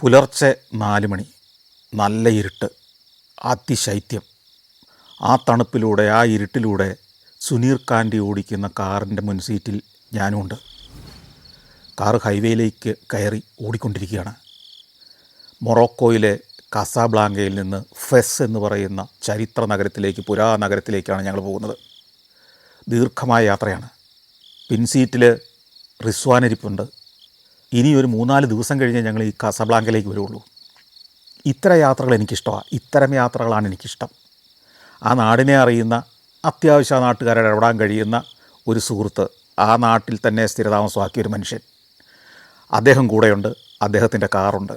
പുലർച്ചെ 4 മണി, നല്ല ഇരുട്ട്, അതിശൈത്യം. ആ തണുപ്പിലൂടെ, ആ ഇരുട്ടിലൂടെ സുനീർ കാൻഡി ഓടിക്കുന്ന കാറിൻ്റെ മുൻസീറ്റിൽ ഞാനുമുണ്ട്. കാറ് ഹൈവേയിലേക്ക് കയറി ഓടിക്കൊണ്ടിരിക്കുകയാണ്. മൊറോക്കോയിലെ കാസാബ്ലാങ്കയിൽ നിന്ന് ഫെസ് എന്ന് പറയുന്ന ചരിത്ര നഗരത്തിലേക്ക്, പുരാനഗരത്തിലേക്കാണ് ഞങ്ങൾ പോകുന്നത്. ദീർഘമായ യാത്രയാണ്. പിൻസീറ്റിൽ റിസ്വാനിരിപ്പുണ്ട്. ഇനി ഒരു 3-4 ദിവസം കഴിഞ്ഞ് ഞങ്ങൾ ഈ കാസാബ്ലാങ്കയിലേക്ക് വരുള്ളൂ. ഇത്തരം യാത്രകൾ എനിക്കിഷ്ടമാണ്. ഇത്തരം യാത്രകളാണ് എനിക്കിഷ്ടം. ആ നാടിനെ അറിയുന്ന, അത്യാവശ്യം ആ നാട്ടുകാരുടെ ഇടപെടാൻ കഴിയുന്ന ഒരു സുഹൃത്ത്, ആ നാട്ടിൽ തന്നെ സ്ഥിരതാമസമാക്കിയൊരു മനുഷ്യൻ, അദ്ദേഹം കൂടെയുണ്ട്. അദ്ദേഹത്തിൻ്റെ കാറുണ്ട്.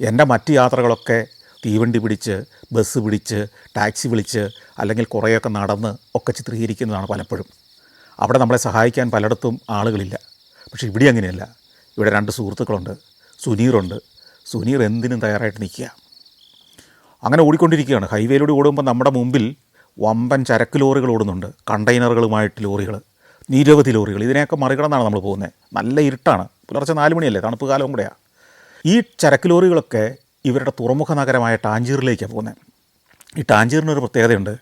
എൻ്റെ മറ്റ് യാത്രകളൊക്കെ തീവണ്ടി പിടിച്ച്, ബസ് പിടിച്ച്, ടാക്സി വിളിച്ച്, അല്ലെങ്കിൽ കുറേയൊക്കെ നടന്ന് ഒക്കെ ചിത്രീകരിക്കുന്നതാണ് പലപ്പോഴും. അവിടെ നമ്മളെ സഹായിക്കാൻ പലയിടത്തും ആളുകളില്ല. പക്ഷേ ഇവിടെ അങ്ങനെയല്ല. ഇവിടെ 2 സുഹൃത്തുക്കളുണ്ട്. സുനീറുണ്ട്. സുനീർ എന്തിനും തയ്യാറായിട്ട് നിൽക്കുക. അങ്ങനെ ഓടിക്കൊണ്ടിരിക്കുകയാണ്. ഹൈവേയിലൂടെ ഓടുമ്പോൾ നമ്മുടെ മുമ്പിൽ വമ്പൻ ചരക്ക് ലോറികൾ ഓടുന്നുണ്ട്. കണ്ടെയ്നറുകളുമായിട്ട് ലോറികൾ, നിരവധി ലോറികൾ. ഇതിനെയൊക്കെ മറികടന്നാണ് നമ്മൾ പോകുന്നത്. നല്ല ഇരുട്ടാണ്. പുലർച്ചെ 4 മണിയല്ലേ, തണുപ്പ് കാലവും കൂടെയാണ്. ഈ ചരക്ക് ലോറികളൊക്കെ ഇവരുടെ തുറമുഖ നഗരമായ ടാഞ്ചീറിലേക്കാണ് പോകുന്നത്. ഈ ടാഞ്ചീറിനൊരു പ്രത്യേകതയുണ്ട്.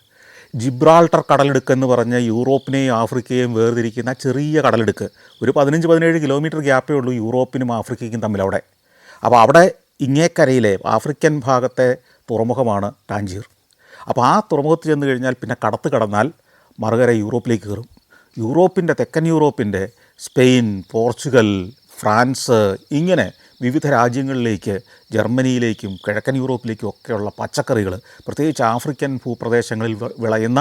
ജിബ്രാൾട്ടർ കടലിടുക്ക് എന്ന് പറഞ്ഞ് യൂറോപ്പിനെയും ആഫ്രിക്കയെയും വേർതിരിക്കുന്ന ചെറിയ കടലിടുക്ക്. ഒരു 15-17 കിലോമീറ്റർ ഗ്യാപ്പേ ഉള്ളൂ യൂറോപ്പിനും ആഫ്രിക്കയ്ക്കും തമ്മിൽ അവിടെ. അപ്പോൾ അവിടെ ഇങ്ങേക്കരയിലെ ആഫ്രിക്കൻ ഭാഗത്തെ തുറമുഖമാണ് ടാഞ്ചീർ. അപ്പോൾ ആ തുറമുഖത്ത് ചെന്ന് കഴിഞ്ഞാൽ പിന്നെ കടന്നാൽ മറുകര യൂറോപ്പിലേക്ക് കയറും. യൂറോപ്പിൻ്റെ, തെക്കൻ യൂറോപ്പിൻ്റെ സ്പെയിൻ, പോർച്ചുഗൽ, ഫ്രാൻസ്, ഇങ്ങനെ വിവിധ രാജ്യങ്ങളിലേക്ക്, ജർമ്മനിയിലേക്കും കിഴക്കൻ യൂറോപ്പിലേക്കും ഒക്കെയുള്ള പച്ചക്കറികൾ, പ്രത്യേകിച്ച് ആഫ്രിക്കൻ ഭൂപ്രദേശങ്ങളിൽ വിളയുന്ന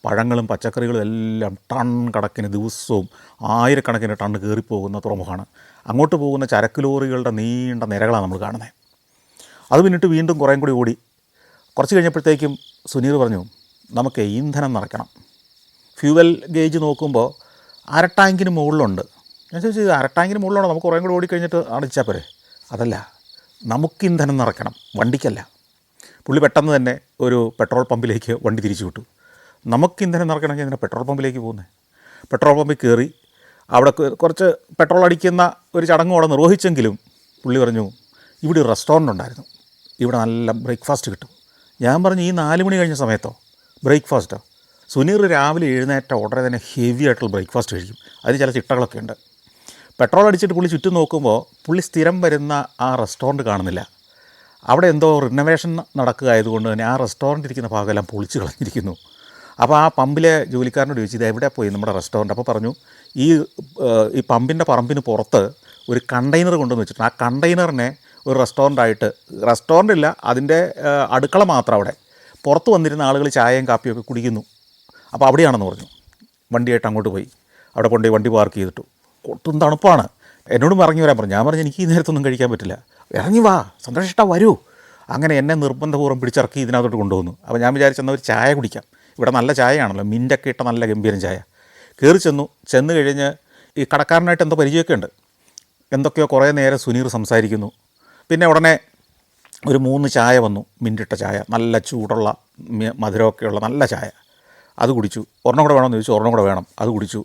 പഴങ്ങളും പച്ചക്കറികളും എല്ലാം ടൺ കണക്കിന് ദിവസവും 1000കണക്കിന് ടണ്ണ് കയറിപ്പോകുന്ന തുറമുഖമാണ്. അങ്ങോട്ട് പോകുന്ന ചരക്ക് ലോറികളുടെ നീണ്ട നിരകളാണ് നമ്മൾ കാണുന്നത്. അത് പിന്നിട്ട് വീണ്ടും കുറേയും കൂടി ഓടി. കുറച്ച് കഴിഞ്ഞപ്പോഴത്തേക്കും സുനീർ പറഞ്ഞു, നമുക്ക് ഇന്ധനം നിറയ്ക്കണം. ഫ്യൂവൽ ഗേജ് നോക്കുമ്പോൾ 1/2 ടാങ്കിന് മുകളിലുണ്ട്. ഞാൻ ചോദിച്ചു, 1/2 ടാങ്കിന് മുകളിലുണ്ടോ? നമുക്ക് കുറേയും കൂടി ഓടിക്കഴിഞ്ഞിട്ട് അടിച്ചാൽ പോരെ? അതല്ല, നമുക്ക് ഇന്ധനം നിറയ്ക്കണം, വണ്ടിക്കല്ല. പുള്ളി പെട്ടെന്ന് തന്നെ ഒരു പെട്രോൾ പമ്പിലേക്ക് വണ്ടി തിരിച്ചു വിട്ടു. നമുക്ക് ഇന്ധനം നിറയ്ക്കണമെങ്കിൽ അതിനെ പെട്രോൾ പമ്പിലേക്ക് പോകുന്നത്. പെട്രോൾ പമ്പിൽ കയറി അവിടെ കുറച്ച് പെട്രോൾ അടിക്കുന്ന ഒരു ചടങ്ങ് അവിടെ നിർവഹിച്ചെങ്കിലും പുള്ളി പറഞ്ഞു, ഇവിടെ ഒരു റെസ്റ്റോറൻ്റ് ഉണ്ടായിരുന്നു, ഇവിടെ നല്ല ബ്രേക്ക്ഫാസ്റ്റ് കിട്ടും. ഞാൻ പറഞ്ഞു, ഈ 4 മണി കഴിഞ്ഞ സമയത്തോ ബ്രേക്ക്ഫാസ്റ്റോ? സുനീർ രാവിലെ എഴുന്നേറ്റ ഉടനെ തന്നെ ഹെവി ആയിട്ടുള്ള ബ്രേക്ക്ഫാസ്റ്റ് കഴിക്കും. അതിന് ചില ചിട്ടകളൊക്കെ ഉണ്ട്. പെട്രോൾ അടിച്ചിട്ട് പുള്ളി ചുറ്റും നോക്കുമ്പോൾ പുള്ളി സ്ഥിരം വരുന്ന ആ റെസ്റ്റോറൻറ്റ് കാണുന്നില്ല. അവിടെ എന്തോ റിനോവേഷൻ നടക്കുക ആയതുകൊണ്ട് തന്നെ ആ റെസ്റ്റോറൻറ്റ് ഇരിക്കുന്ന ഭാഗമെല്ലാം പൊളിച്ച് കളഞ്ഞിരിക്കുന്നു. അപ്പോൾ ആ പമ്പിലെ ജോലിക്കാരനോട് ചോദിച്ചു, ഇത് എവിടെ പോയി നമ്മുടെ റെസ്റ്റോറൻറ്റ്? അപ്പോൾ പറഞ്ഞു, ഈ പമ്പിൻ്റെ പറമ്പിന് പുറത്ത് ഒരു കണ്ടെയ്നർ കൊണ്ടുവന്ന് വെച്ചിട്ടുണ്ട്. ആ കണ്ടെയ്നറിനെ ഒരു റെസ്റ്റോറൻ്റ് ഇല്ല, അതിൻ്റെ അടുക്കള മാത്രം അവിടെ. പുറത്ത് വന്നിരുന്ന ആളുകൾ ചായയും കാപ്പിയൊക്കെ കുടിക്കുന്നു. അപ്പോൾ അവിടെയാണെന്ന് പറഞ്ഞു. വണ്ടിയായിട്ട് അങ്ങോട്ട് പോയി. അവിടെ കൊണ്ടുപോയി വണ്ടി പാർക്ക് ചെയ്തിട്ടു. ഒട്ടും തണുപ്പാണ്. എന്നോടും ഇറങ്ങി വരാൻ പറഞ്ഞു. ഞാൻ പറഞ്ഞു, എനിക്ക് ഈ നേരത്തൊന്നും കഴിക്കാൻ പറ്റില്ല, ഇറങ്ങി വാ, സന്തോഷിട്ടാ വരൂ. അങ്ങനെ എന്നെ നിർബന്ധപൂർവ്വം പിടിച്ചിറക്കി ഇതിനകത്തോട്ട് കൊണ്ടുവന്നു. അപ്പോൾ ഞാൻ വിചാരിച്ചെന്നാൽ ഒരു ചായ കുടിക്കാം. ഇവിടെ നല്ല ചായയാണല്ലോ, മിൻ്റൊക്കെ ഇട്ട നല്ല ഗംഭീരം ചായ. കയറി ചെന്ന് കഴിഞ്ഞ് ഈ കടക്കാരനായിട്ട് എന്തോ പരിചയമൊക്കെ ഉണ്ട്. എന്തൊക്കെയോ കുറേ നേരം സുനീർ സംസാരിക്കുന്നു. പിന്നെ ഉടനെ ഒരു 3 ചായ വന്നു, മിൻറ്റിട്ട ചായ, നല്ല ചൂടുള്ള മധുരമൊക്കെയുള്ള നല്ല ചായ. അത് കുടിച്ചു. ഒരെണ്ണം കൂടെ വേണമെന്ന് ചോദിച്ചു. ഒരെണ്ണം കൂടെ വേണം. അത് കുടിച്ചു.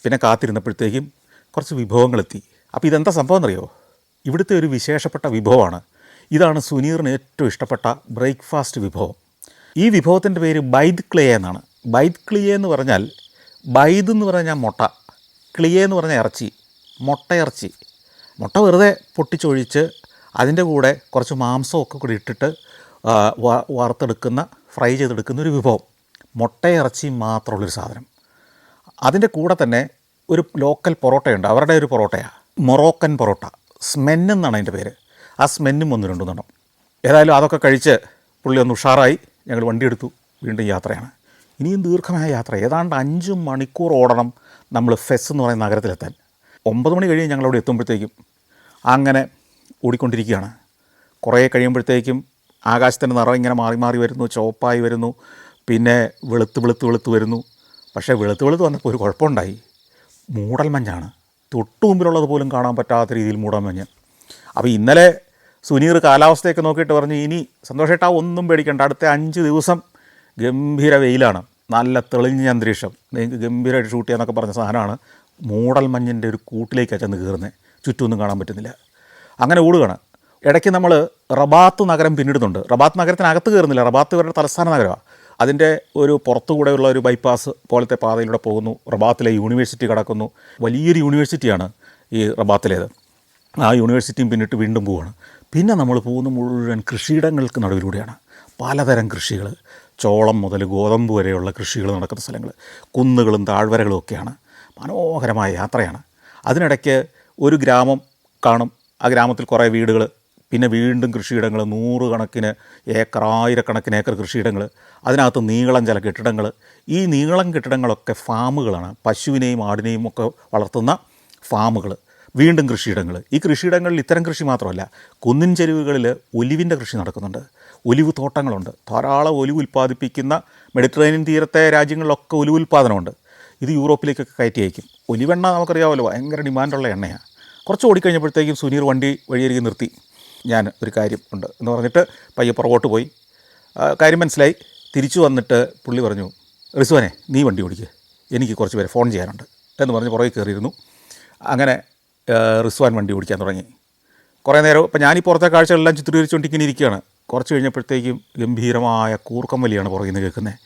പിന്നെ കാത്തിരുന്നപ്പോഴത്തേക്കും കുറച്ച് വിഭവങ്ങളെത്തി. അപ്പോൾ ഇതെന്താ സംഭവം എന്നറിയോ? ഇവിടുത്തെ ഒരു വിശേഷപ്പെട്ട വിഭവമാണ്. ഇതാണ് സുനീറിന് ഏറ്റവും ഇഷ്ടപ്പെട്ട ബ്രേക്ക്ഫാസ്റ്റ് വിഭവം. ഈ വിഭവത്തിൻ്റെ പേര് ബൈദ് ക്ലിയ എന്നാണ്. ബൈദ് ക്ലിയ എന്ന് പറഞ്ഞാൽ, ബൈദ് എന്ന് പറഞ്ഞാൽ മുട്ട, ക്ലിയ എന്ന് പറഞ്ഞാൽ ഇറച്ചി, മുട്ടയിറച്ചി. മുട്ട വെറുതെ പൊട്ടിച്ചൊഴിച്ച് അതിൻ്റെ കൂടെ കുറച്ച് മാംസമൊക്കെ കൂടി ഇട്ടിട്ട് വറുത്തെടുക്കുന്ന, ഫ്രൈ ചെയ്തെടുക്കുന്ന ഒരു വിഭവം. മുട്ടയിറച്ചി മാത്രമുള്ളൊരു സാധനം. അതിൻ്റെ കൂടെ തന്നെ ഒരു ലോക്കൽ പൊറോട്ടയുണ്ട്. അവരുടെ ഒരു പൊറോട്ടയാണ്, മൊറോക്കൻ പൊറോട്ട. സ്മെന്ന് എന്നാണ് അതിൻ്റെ പേര്. ആ സ്മെന്നും 1-2 എണ്ണം. ഏതായാലും അതൊക്കെ കഴിച്ച് പുള്ളി ഒന്ന് ഉഷാറായി. ഞങ്ങൾ വണ്ടി എടുത്തു, വീണ്ടും യാത്രയാണ്. ഇനിയും ദീർഘമായ യാത്ര. ഏതാണ്ട് 5 മണിക്കൂർ ഓടണം നമ്മൾ ഫെസ് എന്ന് പറയുന്ന നഗരത്തിലെത്താൻ. 9 മണി കഴിഞ്ഞ് ഞങ്ങളവിടെ എത്തുമ്പോഴത്തേക്കും അങ്ങനെ ഓടിക്കൊണ്ടിരിക്കുകയാണ്. കുറേ കഴിയുമ്പോഴത്തേക്കും ആകാശത്തിൻ്റെ നിറം ഇങ്ങനെ മാറി മാറി വരുന്നു, ചുവപ്പായി വരുന്നു, പിന്നെ വെളുത്ത് വരുന്നു. പക്ഷേ വെളുത്ത് വന്നപ്പോൾ ഒരു കുഴപ്പമുണ്ടായി. മൂടൽമഞ്ഞാണ്. തൊട്ടു മുമ്പിലുള്ളത് പോലും കാണാൻ പറ്റാത്ത രീതിയിൽ മൂടൽമഞ്ഞ്. അപ്പോൾ ഇന്നലെ സുനീർ കാലാവസ്ഥയൊക്കെ നോക്കിയിട്ട് പറഞ്ഞു, ഇനി സന്തോഷേട്ടാ ഒന്നും പേടിക്കണ്ട, അടുത്ത 5 ദിവസം ഗംഭീര വെയിലാണ്, നല്ല തെളിഞ്ഞ അന്തരീക്ഷം, നിങ്ങൾക്ക് ഗംഭീരമായിട്ട് ഷൂട്ട് ചെയ്യാന്നൊക്കെ പറഞ്ഞ സാധനമാണ്. മൂടൽമഞ്ഞിൻ്റെ ഒരു കൂട്ടിലേക്കാണ് ചെന്ന് കയറുന്നത്. ചുറ്റുമൊന്നും കാണാൻ പറ്റുന്നില്ല. അങ്ങനെ ഓടുകയാണ്. ഇടയ്ക്ക് നമ്മൾ റബാത്ത് നഗരം പിന്നിടുന്നുണ്ട്. റബാത്ത് നഗരത്തിനകത്ത് കയറുന്നില്ല, റബാത്ത് ഇവരുടെ തലസ്ഥാന നഗരമാണ്. അതിൻ്റെ ഒരു പുറത്തുകൂടെയുള്ള ഒരു ബൈപ്പാസ് പോലത്തെ പാതയിലൂടെ പോകുന്നു. റബാത്തിലെ യൂണിവേഴ്സിറ്റി കിടക്കുന്നു. വലിയൊരു യൂണിവേഴ്സിറ്റിയാണ് ഈ റബാത്തിലേത്. ആ യൂണിവേഴ്സിറ്റിയും പിന്നിട്ട് വീണ്ടും പോവുകയാണ്. പിന്നെ നമ്മൾ പോകുന്ന മുഴുവൻ കൃഷിയിടങ്ങൾക്ക് നടുവിലൂടെയാണ്. പലതരം കൃഷികൾ, ചോളം മുതൽ ഗോതമ്പ് വരെയുള്ള കൃഷികൾ നടക്കുന്ന സ്ഥലങ്ങൾ, കുന്നുകളും താഴ്വരകളും ഒക്കെയാണ്. മനോഹരമായ യാത്രയാണ്. അതിനിടയ്ക്ക് ഒരു ഗ്രാമം കാണും. ആ ഗ്രാമത്തിൽ കുറേ വീടുകൾ, പിന്നെ വീണ്ടും കൃഷിയിടങ്ങൾ, 100 കണക്കിന് ഏക്കർ, 1000 ഏക്കർ കൃഷിയിടങ്ങൾ, അതിനകത്ത് നീളം ചില കെട്ടിടങ്ങൾ. ഈ നീളം കെട്ടിടങ്ങളൊക്കെ ഫാമുകളാണ്. പശുവിനെയും ആടിനെയും ഒക്കെ വളർത്തുന്ന ഫാമുകൾ. വീണ്ടും കൃഷിയിടങ്ങൾ. ഈ കൃഷിയിടങ്ങളിൽ ഇത്തരം കൃഷി മാത്രമല്ല, കുന്നിൻ ചെരുവുകളിൽ ഒലിവിൻ്റെ കൃഷി നടക്കുന്നുണ്ട്. ഒലിവ് തോട്ടങ്ങളുണ്ട്. ധാരാളം ഒലിവ് ഉൽപ്പാദിപ്പിക്കുന്ന മെഡിറ്ററേനിയൻ തീരത്തെ രാജ്യങ്ങളിലൊക്കെ ഒലിവ് ഉൽപ്പാദനമുണ്ട്. ഇത് യൂറോപ്പിലേക്കൊക്കെ കയറ്റി അയക്കും. ഒലിവെണ്ണ നമുക്കറിയാമല്ലോ, ഭയങ്കര ഡിമാൻഡുള്ള എണ്ണയാണ്. കുറച്ച് ഓടിക്കഴിഞ്ഞപ്പോഴത്തേക്കും സുനീർ വണ്ടി വഴിയരികെ നിർത്തി. ഞാൻ ഒരു കാര്യം ഉണ്ട് എന്ന് പറഞ്ഞിട്ട് പയ്യെ പുറകോട്ട് പോയി. കാര്യം മനസ്സിലായി. തിരിച്ചു വന്നിട്ട് പുള്ളി പറഞ്ഞു, റിസ്വാനെ നീ വണ്ടി ഓടിക്കുക, എനിക്ക് കുറച്ച് പേരെ ഫോൺ ചെയ്യാനുണ്ട് എന്ന് പറഞ്ഞ് പുറകെ കയറിയിരുന്നു. അങ്ങനെ റിസ്വാൻ വണ്ടി ഓടിക്കാൻ തുടങ്ങി. കുറേ നേരം ഇപ്പം ഞാനീ പുറത്തെ കാഴ്ചകളെല്ലാം ചിത്രീകരിച്ചുകൊണ്ട് ഇങ്ങനെ ഇരിക്കുകയാണ്. കുറച്ച് കഴിഞ്ഞപ്പോഴത്തേക്കും ഗംഭീരമായ കൂർക്കം വലിയാണ് പുറകിൽ നിന്ന് കേൾക്കുന്നത്.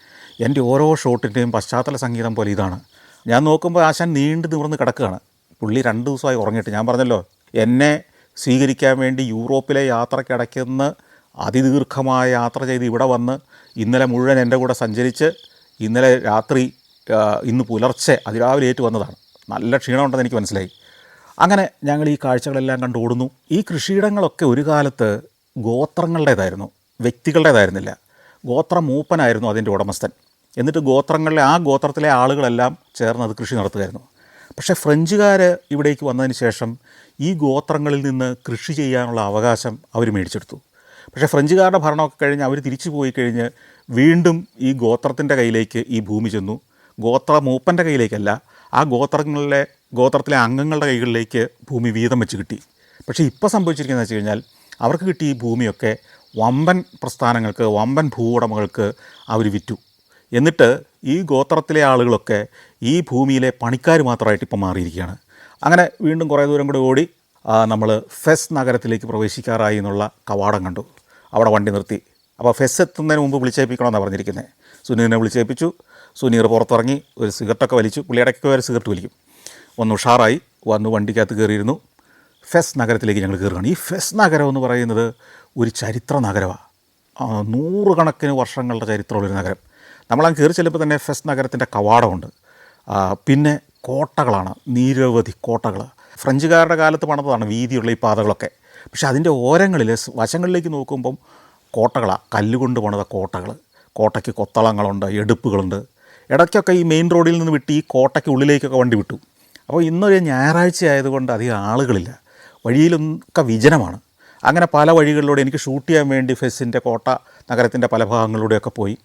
എൻ്റെ ഓരോ ഷോട്ടിൻ്റെയും പശ്ചാത്തല സംഗീതം പോലെ ഇതാണ്. ഞാൻ നോക്കുമ്പോൾ ആശാൻ നീണ്ടു നിവർന്ന് കിടക്കുകയാണ്. പുള്ളി 2 ദിവസമായി ഉറങ്ങിയിട്ട്. ഞാൻ പറഞ്ഞല്ലോ, എന്നെ സ്വീകരിക്കാൻ വേണ്ടി യൂറോപ്പിലെ യാത്രക്കിടയ്ക്കുന്ന് അതിദീർഘമായ യാത്ര ചെയ്ത് ഇവിടെ വന്ന് ഇന്നലെ മുഴുവൻ എൻ്റെ കൂടെ സഞ്ചരിച്ച് ഇന്നലെ രാത്രി ഇന്ന് പുലർച്ചെ അതിരാവിലെ ഏറ്റു വന്നതാണ്. നല്ല ക്ഷീണമുണ്ടെന്ന് എനിക്ക് മനസ്സിലായി. അങ്ങനെ ഞങ്ങൾ ഈ കാഴ്ചകളെല്ലാം കണ്ട് ഓടുന്നു. ഈ കൃഷിയിടങ്ങളൊക്കെ ഒരു കാലത്ത് ഗോത്രങ്ങളുടേതായിരുന്നു, വ്യക്തികളുടേതായിരുന്നില്ല. ഗോത്ര മൂപ്പനായിരുന്നു അതിൻ്റെ ഉടമസ്ഥൻ. എന്നിട്ട് ഗോത്രങ്ങളിലെ ആ ഗോത്രത്തിലെ ആളുകളെല്ലാം ചേർന്ന് അത് കൃഷി നടത്തുമായിരുന്നു. പക്ഷേ ഫ്രഞ്ചുകാർ ഇവിടേക്ക് വന്നതിന് ശേഷം ഈ ഗോത്രങ്ങളിൽ നിന്ന് കൃഷി ചെയ്യാനുള്ള അവകാശം അവർ മേടിച്ചെടുത്തു. പക്ഷേ ഫ്രഞ്ചുകാരുടെ ഭരണമൊക്കെ കഴിഞ്ഞ് അവർ തിരിച്ചു പോയി കഴിഞ്ഞ് വീണ്ടും ഈ ഗോത്രത്തിൻ്റെ കയ്യിലേക്ക് ഈ ഭൂമി ചെന്നു. ഗോത്ര മൂപ്പൻ്റെ കയ്യിലേക്കല്ല, ആ ഗോത്രത്തിലെ അംഗങ്ങളുടെ കൈകളിലേക്ക് ഭൂമി വീതം വെച്ച് കിട്ടി. പക്ഷേ ഇപ്പോൾ സംഭവിച്ചിരിക്കുന്നത് വെച്ച് കഴിഞ്ഞാൽ അവർക്ക് കിട്ടിയ ഈ ഭൂമിയൊക്കെ വമ്പൻ പ്രസ്ഥാനങ്ങൾക്ക്, വമ്പൻ ഭൂവുടമകൾക്ക് അവർ വിറ്റു. എന്നിട്ട് ഈ ഗോത്രത്തിലെ ആളുകളൊക്കെ ഈ ഭൂമിയിലെ പണിക്കാർ മാത്രമായിട്ട് ഇപ്പം മാറിയിരിക്കുകയാണ്. അങ്ങനെ വീണ്ടും കുറേ ദൂരം കൂടെ ഓടി നമ്മൾ ഫെസ് നഗരത്തിലേക്ക് പ്രവേശിക്കാറായി എന്നുള്ള കവാടം കണ്ടു. അവിടെ വണ്ടി നിർത്തി. അപ്പോൾ ഫെസ് എത്തുന്നതിന് മുമ്പ് വിളിച്ചേൽപ്പിക്കണമെന്നാണ് പറഞ്ഞിരിക്കുന്നത്. സുനീറിനെ വിളിച്ചേൽപ്പിച്ചു. സുനീർ പുറത്തിറങ്ങി ഒരു സിഗരറ്റൊക്കെ വലിച്ചു. പുള്ളിയിടയ്ക്ക് വരെ സിഗരറ്റ് വലിക്കും. ഒന്ന് ഉഷാറായി വന്ന് വണ്ടിക്കകത്ത് കയറിയിരുന്നു. ഫെസ് നഗരത്തിലേക്ക് ഞങ്ങൾ കയറുകയാണ്. ഈ ഫെസ് നഗരം എന്ന് പറയുന്നത് ഒരു ചരിത്ര നഗരമാണ്. 100 കണക്കിന് വർഷങ്ങളുടെ ചരിത്രമുള്ളൊരു നഗരം. നമ്മളങ്ങ് കയറി ചെല്ലുമ്പോൾ തന്നെ ഫെസ് നഗരത്തിൻ്റെ കവാടമുണ്ട്. പിന്നെ കോട്ടകളാണ്, നിരവധി കോട്ടകൾ. ഫ്രഞ്ചുകാരുടെ കാലത്ത് പണിതതാണ് വീതിയുള്ള ഈ പാതകളൊക്കെ. പക്ഷേ അതിൻ്റെ ഓരങ്ങളിൽ വശങ്ങളിലേക്ക് നോക്കുമ്പം കോട്ടകളാണ്, കല്ലുകൊണ്ട് പണിത കോട്ടകൾ. കോട്ടയ്ക്ക് കൊത്തളങ്ങളുണ്ട്, എടുപ്പുകളുണ്ട്. ഇടയ്ക്കൊക്കെ ഈ മെയിൻ റോഡിൽ നിന്ന് വിട്ട് ഈ കോട്ടയ്ക്ക് ഉള്ളിലേക്കൊക്കെ വണ്ടി വിട്ടു. അപ്പോൾ ഇന്നൊരു ഞായറാഴ്ച ആയതുകൊണ്ട് അധികം ആളുകളില്ല, വഴിയിലൊക്കെ വിജനമാണ്. അങ്ങനെ പല വഴികളിലൂടെ എനിക്ക് ഷൂട്ട് ചെയ്യാൻ വേണ്ടി ഫെസ്സിൻ്റെ കോട്ട നഗരത്തിൻ്റെ പല ഭാഗങ്ങളിലൂടെയൊക്കെ പോയി.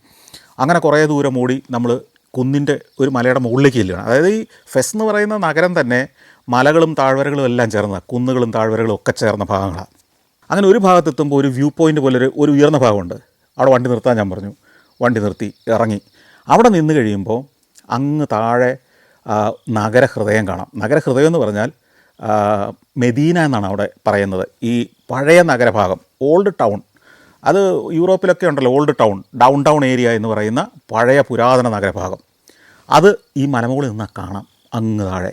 അങ്ങനെ കുറേ ദൂരം ഓടി നമ്മൾ കുന്നിൻ്റെ ഒരു മലയുടെ മുകളിലേക്ക് ചെല്ലുകയാണ്. അതായത് ഈ ഫെസ് എന്ന് പറയുന്ന നഗരം തന്നെ മലകളും താഴ്വരകളും എല്ലാം ചേർന്ന, കുന്നുകളും താഴ്വരകളും ഒക്കെ ചേർന്ന ഭാഗങ്ങളാണ്. അങ്ങനെ ഒരു ഭാഗത്തെത്തുമ്പോൾ ഒരു വ്യൂ പോയിൻ്റ് പോലെ ഒരു ഉയർന്ന ഭാഗമുണ്ട്. അവിടെ വണ്ടി നിർത്താൻ ഞാൻ പറഞ്ഞു. വണ്ടി നിർത്തി ഇറങ്ങി. അവിടെ നിന്ന് കഴിയുമ്പോൾ അങ്ങ് താഴെ നഗരഹൃദയം കാണാം. നഗരഹൃദയം എന്ന് പറഞ്ഞാൽ മെദീന എന്നാണ് അവിടെ പറയുന്നത്. ഈ പഴയ നഗരഭാഗം, ഓൾഡ് ടൗൺ. അത് യൂറോപ്പിലൊക്കെ ഉണ്ടല്ലോ old town, down town area എന്ന് പറയുന്ന പഴയ പുരാതന നഗരഭാഗം. അത് ഈ മലമുകളിൽ നിന്നാൽ കാണാം അങ്ങ് താഴെ.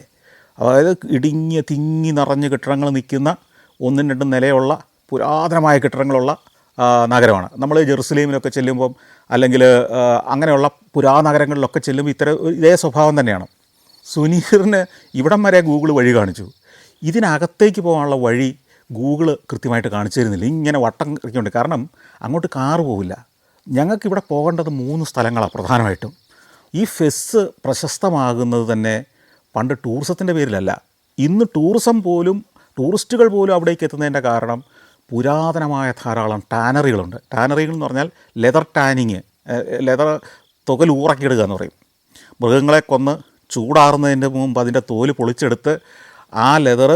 അതായത് ഇടുങ്ങിയ തിങ്ങി നിറഞ്ഞ് കെട്ടിടങ്ങൾ നിൽക്കുന്ന 1, 2 നിലയുള്ള പുരാതനമായ കെട്ടിടങ്ങളുള്ള നഗരമാണ്. നമ്മൾ ജെറുസലേമിലൊക്കെ ചെല്ലുമ്പം അല്ലെങ്കിൽ അങ്ങനെയുള്ള പുരാനഗരങ്ങളിലൊക്കെ ചെല്ലുമ്പോൾ ഇതേ സ്വഭാവം തന്നെയാണ്. സുനീറിന് ഇവിടം വരെ ഗൂഗിൾ വഴി കാണിച്ചു. ഇതിനകത്തേക്ക് പോകാനുള്ള വഴി ഗൂഗിൾ കൃത്യമായിട്ട് കാണിച്ചു തരുന്നില്ല. ഇങ്ങനെ വട്ടം ഇരിക്കുന്നുണ്ട്. കാരണം അങ്ങോട്ട് കാറ് പോവില്ല. ഞങ്ങൾക്കിവിടെ പോകേണ്ടത് 3 സ്ഥലങ്ങളാണ് പ്രധാനമായിട്ടും. ഈ ഫെസ് പ്രശസ്തമാകുന്നത് തന്നെ പണ്ട് ടൂറിസത്തിൻ്റെ പേരിലല്ല. ഇന്ന് ടൂറിസ്റ്റുകൾ പോലും അവിടേക്ക് എത്തുന്നതിൻ്റെ കാരണം പുരാതനമായ ധാരാളം ടാനറികളുണ്ട്. ടാനറികൾ എന്ന് പറഞ്ഞാൽ ലെതർ ടാനിങ്, ലെതർ തുകൽ ഊറക്കിയിടുക എന്ന് പറയും. മൃഗങ്ങളെ കൊന്ന് ചൂടാറുന്നതിൻ്റെ മുമ്പ് അതിൻ്റെ തോല് പൊളിച്ചെടുത്ത് ആ ലെതർ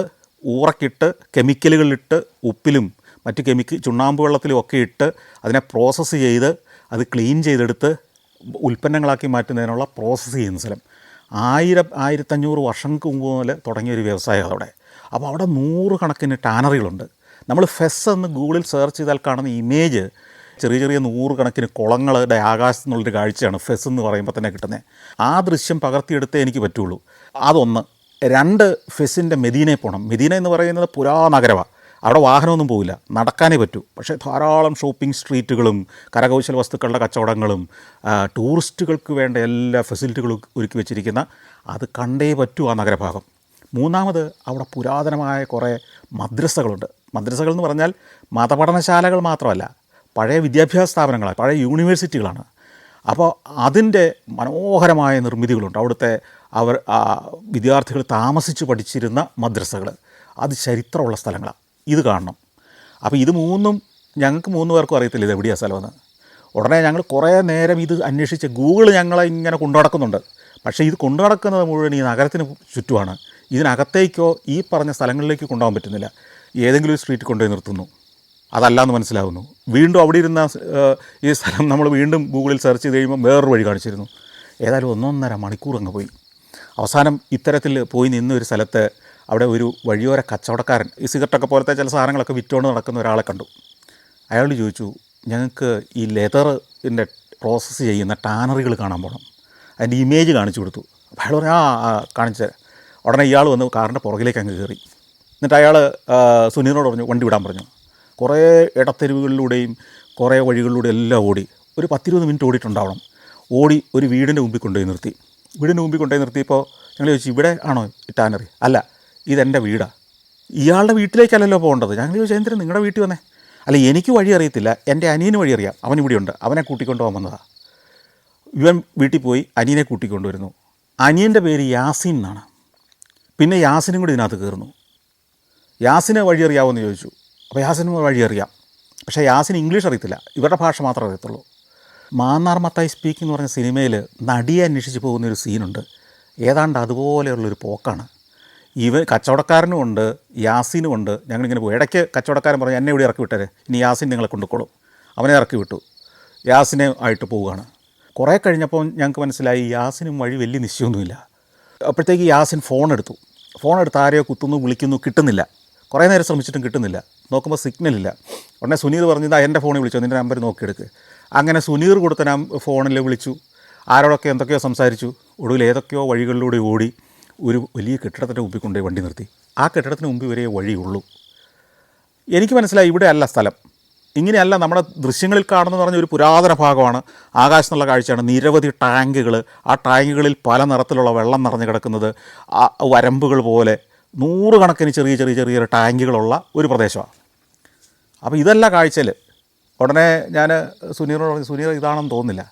ഊറക്കിട്ട് കെമിക്കലുകളിലിട്ട് ഉപ്പിലും മറ്റ് ചുണ്ണാമ്പ് വെള്ളത്തിലും ഒക്കെ ഇട്ട് അതിനെ പ്രോസസ്സ് ചെയ്ത് അത് ക്ലീൻ ചെയ്തെടുത്ത് ഉൽപ്പന്നങ്ങളാക്കി മാറ്റുന്നതിനുള്ള പ്രോസസ്സ് ചെയ്യുന്ന സ്ഥലം. 1000-1500 വർഷങ്ങൾക്ക് മുമ്പ് മുതൽ തുടങ്ങിയൊരു വ്യവസായം അവിടെ. അപ്പോൾ അവിടെ 100 കണക്കിന് ടാനറികളുണ്ട്. നമ്മൾ ഫെസ് എന്ന് ഗൂഗിളിൽ സെർച്ച് ചെയ്താൽ കാണുന്ന ഇമേജ് ചെറിയ ചെറിയ നൂറുകണക്കിന് കുളങ്ങളുടെ ആകാശത്തു നിന്നുള്ളൊരു കാഴ്ചയാണ് ഫെസ് എന്ന് പറയുമ്പോൾ തന്നെ കിട്ടുന്നത്. ആ ദൃശ്യം പകർത്തിയെടുത്തേ എനിക്ക് പറ്റുള്ളൂ. അതൊന്ന്. രണ്ട്, ഫെസിൻ്റെ മെദീനയിൽ പോകണം. മെദീന എന്ന് പറയുന്നത് പുരാനഗരമാണ്. അവിടെ വാഹനമൊന്നും പോവില്ല, നടക്കാനേ പറ്റൂ. പക്ഷേ ധാരാളം ഷോപ്പിംഗ് സ്ട്രീറ്റുകളും കരകൗശല വസ്തുക്കളുടെ കച്ചവടങ്ങളും ടൂറിസ്റ്റുകൾക്ക് വേണ്ട എല്ലാ ഫെസിലിറ്റികളും ഒരുക്കി വെച്ചിരിക്കുന്ന, അത് കണ്ടേ പറ്റൂ ആ നഗരഭാഗം. മൂന്നാമത്, അവിടെ പുരാതനമായ കുറേ മദ്രസകളുണ്ട്. മദ്രസകൾ എന്ന് പറഞ്ഞാൽ മതപഠനശാലകൾ മാത്രമല്ല, പഴയ വിദ്യാഭ്യാസ സ്ഥാപനങ്ങളാണ്, പഴയ യൂണിവേഴ്സിറ്റികളാണ്. അപ്പോൾ അതിൻ്റെ മനോഹരമായ നിർമ്മിതികളുണ്ട്. അവിടുത്തെ വിദ്യാർത്ഥികൾ താമസിച്ച് പഠിച്ചിരുന്ന മദ്രസകൾ, അത് ചരിത്രമുള്ള സ്ഥലങ്ങളാണ്. ഇത് കാണണം. അപ്പോൾ ഇത് മൂന്നും ഞങ്ങൾക്ക് 3 പേർക്കും അറിയത്തില്ല ഇത് എവിടെയാണ് സ്ഥലമെന്ന്. ഉടനെ ഞങ്ങൾ കുറേ നേരം ഇത് അന്വേഷിച്ച് ഗൂഗിൾ ഞങ്ങളെ ഇങ്ങനെ കൊണ്ടു നടക്കുന്നുണ്ട്. പക്ഷേ ഇത് കൊണ്ടു നടക്കുന്നത് മുഴുവൻ ഈ നഗരത്തിന് ചുറ്റുമാണ്. ഇതിനകത്തേക്കോ ഈ പറഞ്ഞ സ്ഥലങ്ങളിലേക്ക് കൊണ്ടുപോകാൻ പറ്റുന്നില്ല. ഏതെങ്കിലും ഒരു സ്ട്രീറ്റ് കൊണ്ടുപോയി നിർത്തുന്നു, അതല്ലാന്ന് മനസ്സിലാവുന്നു. വീണ്ടും അവിടെ ഇരുന്ന ഈ സ്ഥലം നമ്മൾ വീണ്ടും ഗൂഗിളിൽ സെർച്ച് ചെയ്ത് കഴിയുമ്പോൾ വേറൊരു വഴി കാണിച്ചിരുന്നു. ഏതായാലും 1.5 മണിക്കൂർ അങ്ങ് പോയി. അവസാനം ഇത്തരത്തിൽ പോയി നിന്ന ഒരു സ്ഥലത്ത് അവിടെ ഒരു വഴിയോര കച്ചവടക്കാരൻ, ഈ സിഗരറ്റൊക്കെ പോലത്തെ ചില സാധനങ്ങളൊക്കെ വിറ്റുകൊണ്ട് നടക്കുന്ന ഒരാളെ കണ്ടു. അയാൾ ചോദിച്ചു, ഞങ്ങൾക്ക് ഈ ലെതറിൻ്റെ പ്രോസസ്സ് ചെയ്യുന്ന ടാനറികൾ കാണാൻ പോകണം, അതിൻ്റെ ഇമേജ് കാണിച്ചു കൊടുത്തു. അപ്പോൾ അയാൾ പറഞ്ഞു കാണിച്ച്. ഉടനെ ഇയാൾ വന്ന് കാറിൻ്റെ പുറകിലേക്ക് അങ്ങ് കയറി. എന്നിട്ട് അയാൾ സുനീറിനോട് പറഞ്ഞു വണ്ടി വിടാൻ പറഞ്ഞു. കുറേ ഇടത്തെരുവുകളിലൂടെയും കുറേ വഴികളിലൂടെയും എല്ലാം ഓടി. ഒരു 10-20 മിനിറ്റ് ഓടിയിട്ടുണ്ടാവണം. ഓടി ഒരു വീടിൻ്റെ മുമ്പിൽ കൊണ്ടുപോയി നിർത്തി. വീടിൻ്റെ മുമ്പിൽ കൊണ്ടുപോയി നിർത്തിയപ്പോൾ ഞങ്ങൾ ചോദിച്ചു, ഇവിടെ ആണോ ഈ ടാനറി? അല്ല, ഇതെൻ്റെ വീടാണ്. ഇയാളുടെ വീട്ടിലേക്കല്ലല്ലോ പോകേണ്ടത്. ഞങ്ങൾ ചോദിച്ചാൽ എന്തിനാ നിങ്ങളുടെ വീട്ടിൽ വന്നേ? അല്ല, എനിക്ക് വഴി അറിയത്തില്ല, എൻ്റെ അനിയന് വഴി അറിയാം, അവൻ ഇവിടെയുണ്ട്, അവനെ കൂട്ടിക്കൊണ്ട് പോകാൻ വന്നതാണ്. ഇവൻ വീട്ടിൽ പോയി അനിയനെ കൂട്ടിക്കൊണ്ടുവരുന്നു. അനിയൻ്റെ പേര് യാസീൻ എന്നാണ്. പിന്നെ യാസിനും കൂടി ഇതിനകത്ത് കയറുന്നു. യാസിന് വഴി അറിയാമോയെന്ന് ചോദിച്ചു. അപ്പോൾ യാസിന് വഴി അറിയാം, പക്ഷേ യാസിന് ഇംഗ്ലീഷ് അറിയത്തില്ല, ഇവരുടെ ഭാഷ മാത്രമേ അറിയത്തുള്ളൂ. മാന്നാർ മത്തായി സ്പീക്കിംഗ് എന്ന് പറഞ്ഞ സിനിമയിൽ നടിയെ അന്വേഷിച്ച് പോകുന്നൊരു സീനുണ്ട്. ഏതാണ്ട് അതുപോലെയുള്ളൊരു പോക്കാണ്. കച്ചവടക്കാരനും ഉണ്ട്, യാസീനും ഉണ്ട്. ഞങ്ങളിങ്ങനെ പോയി. ഇടയ്ക്ക് കച്ചവടക്കാരൻ പറഞ്ഞു, എന്നെ ഇവിടെ ഇറക്കി വിട്ടേരെ, ഇനി യാസീൻ നിങ്ങളെ കൊണ്ടുക്കോളും. അവനെ ഇറക്കി വിട്ടു. യാസിനെ ആയിട്ട് പോവുകയാണ്. കുറേ കഴിഞ്ഞപ്പോൾ ഞങ്ങൾക്ക് മനസ്സിലായി യാസിനും വഴി വലിയ നിശ്ചയമൊന്നുമില്ല. അപ്പോഴത്തേക്ക് യാസിൻ ഫോൺ എടുത്ത് ആരെയോ കുത്തുന്നു, വിളിക്കുന്നു, കിട്ടുന്നില്ല. കുറേ നേരം ശ്രമിച്ചിട്ടും കിട്ടുന്നില്ല. നോക്കുമ്പോൾ സിഗ്നലില്ല. ഉടനെ സുനീർ പറഞ്ഞു, എൻ്റെ ഫോണിൽ വിളിച്ചോ, നിൻ്റെ നമ്പർ നോക്കിയെടുക്ക്. അങ്ങനെ സുനീർ കൊടുത്ത ഫോണിൽ വിളിച്ചു. ആരോടൊക്കെ എന്തൊക്കെയോ സംസാരിച്ചു. ഒടുവിൽ ഏതൊക്കെയോ വഴികളിലൂടെ ഓടി ഒരു വലിയ കെട്ടിടത്തിൻ്റെ മുമ്പിൽ കൊണ്ടുപോയി വണ്ടി നിർത്തി. ആ കെട്ടിടത്തിന് മുമ്പിൽ വരെ വഴിയുള്ളൂ. എനിക്ക് മനസ്സിലായി ഇവിടെ അല്ല സ്ഥലം, ഇങ്ങനെയല്ല. നമ്മുടെ ദൃശ്യങ്ങളിൽ കാണുന്നതെന്ന് പറഞ്ഞ ഒരു പുരാതന ഭാഗമാണ്, ആകാശത്തുള്ള കാഴ്ചയാണ്. നിരവധി ടാങ്കുകൾ, ആ ടാങ്കുകളിൽ പല നിറത്തിലുള്ള വെള്ളം നിറഞ്ഞു കിടക്കുന്നത്, വരമ്പുകൾ പോലെ നൂറുകണക്കിന് ചെറിയ ചെറിയ ചെറിയ ടാങ്കുകളുള്ള ഒരു പ്രദേശമാണ്. അപ്പോൾ ഇതല്ല കാഴ്ചയിൽ. ഉടനെ ഞാൻ സുനീറിനോട് പറഞ്ഞു, സുനീർ ഇതാണെന്ന് തോന്നുന്നില്ല.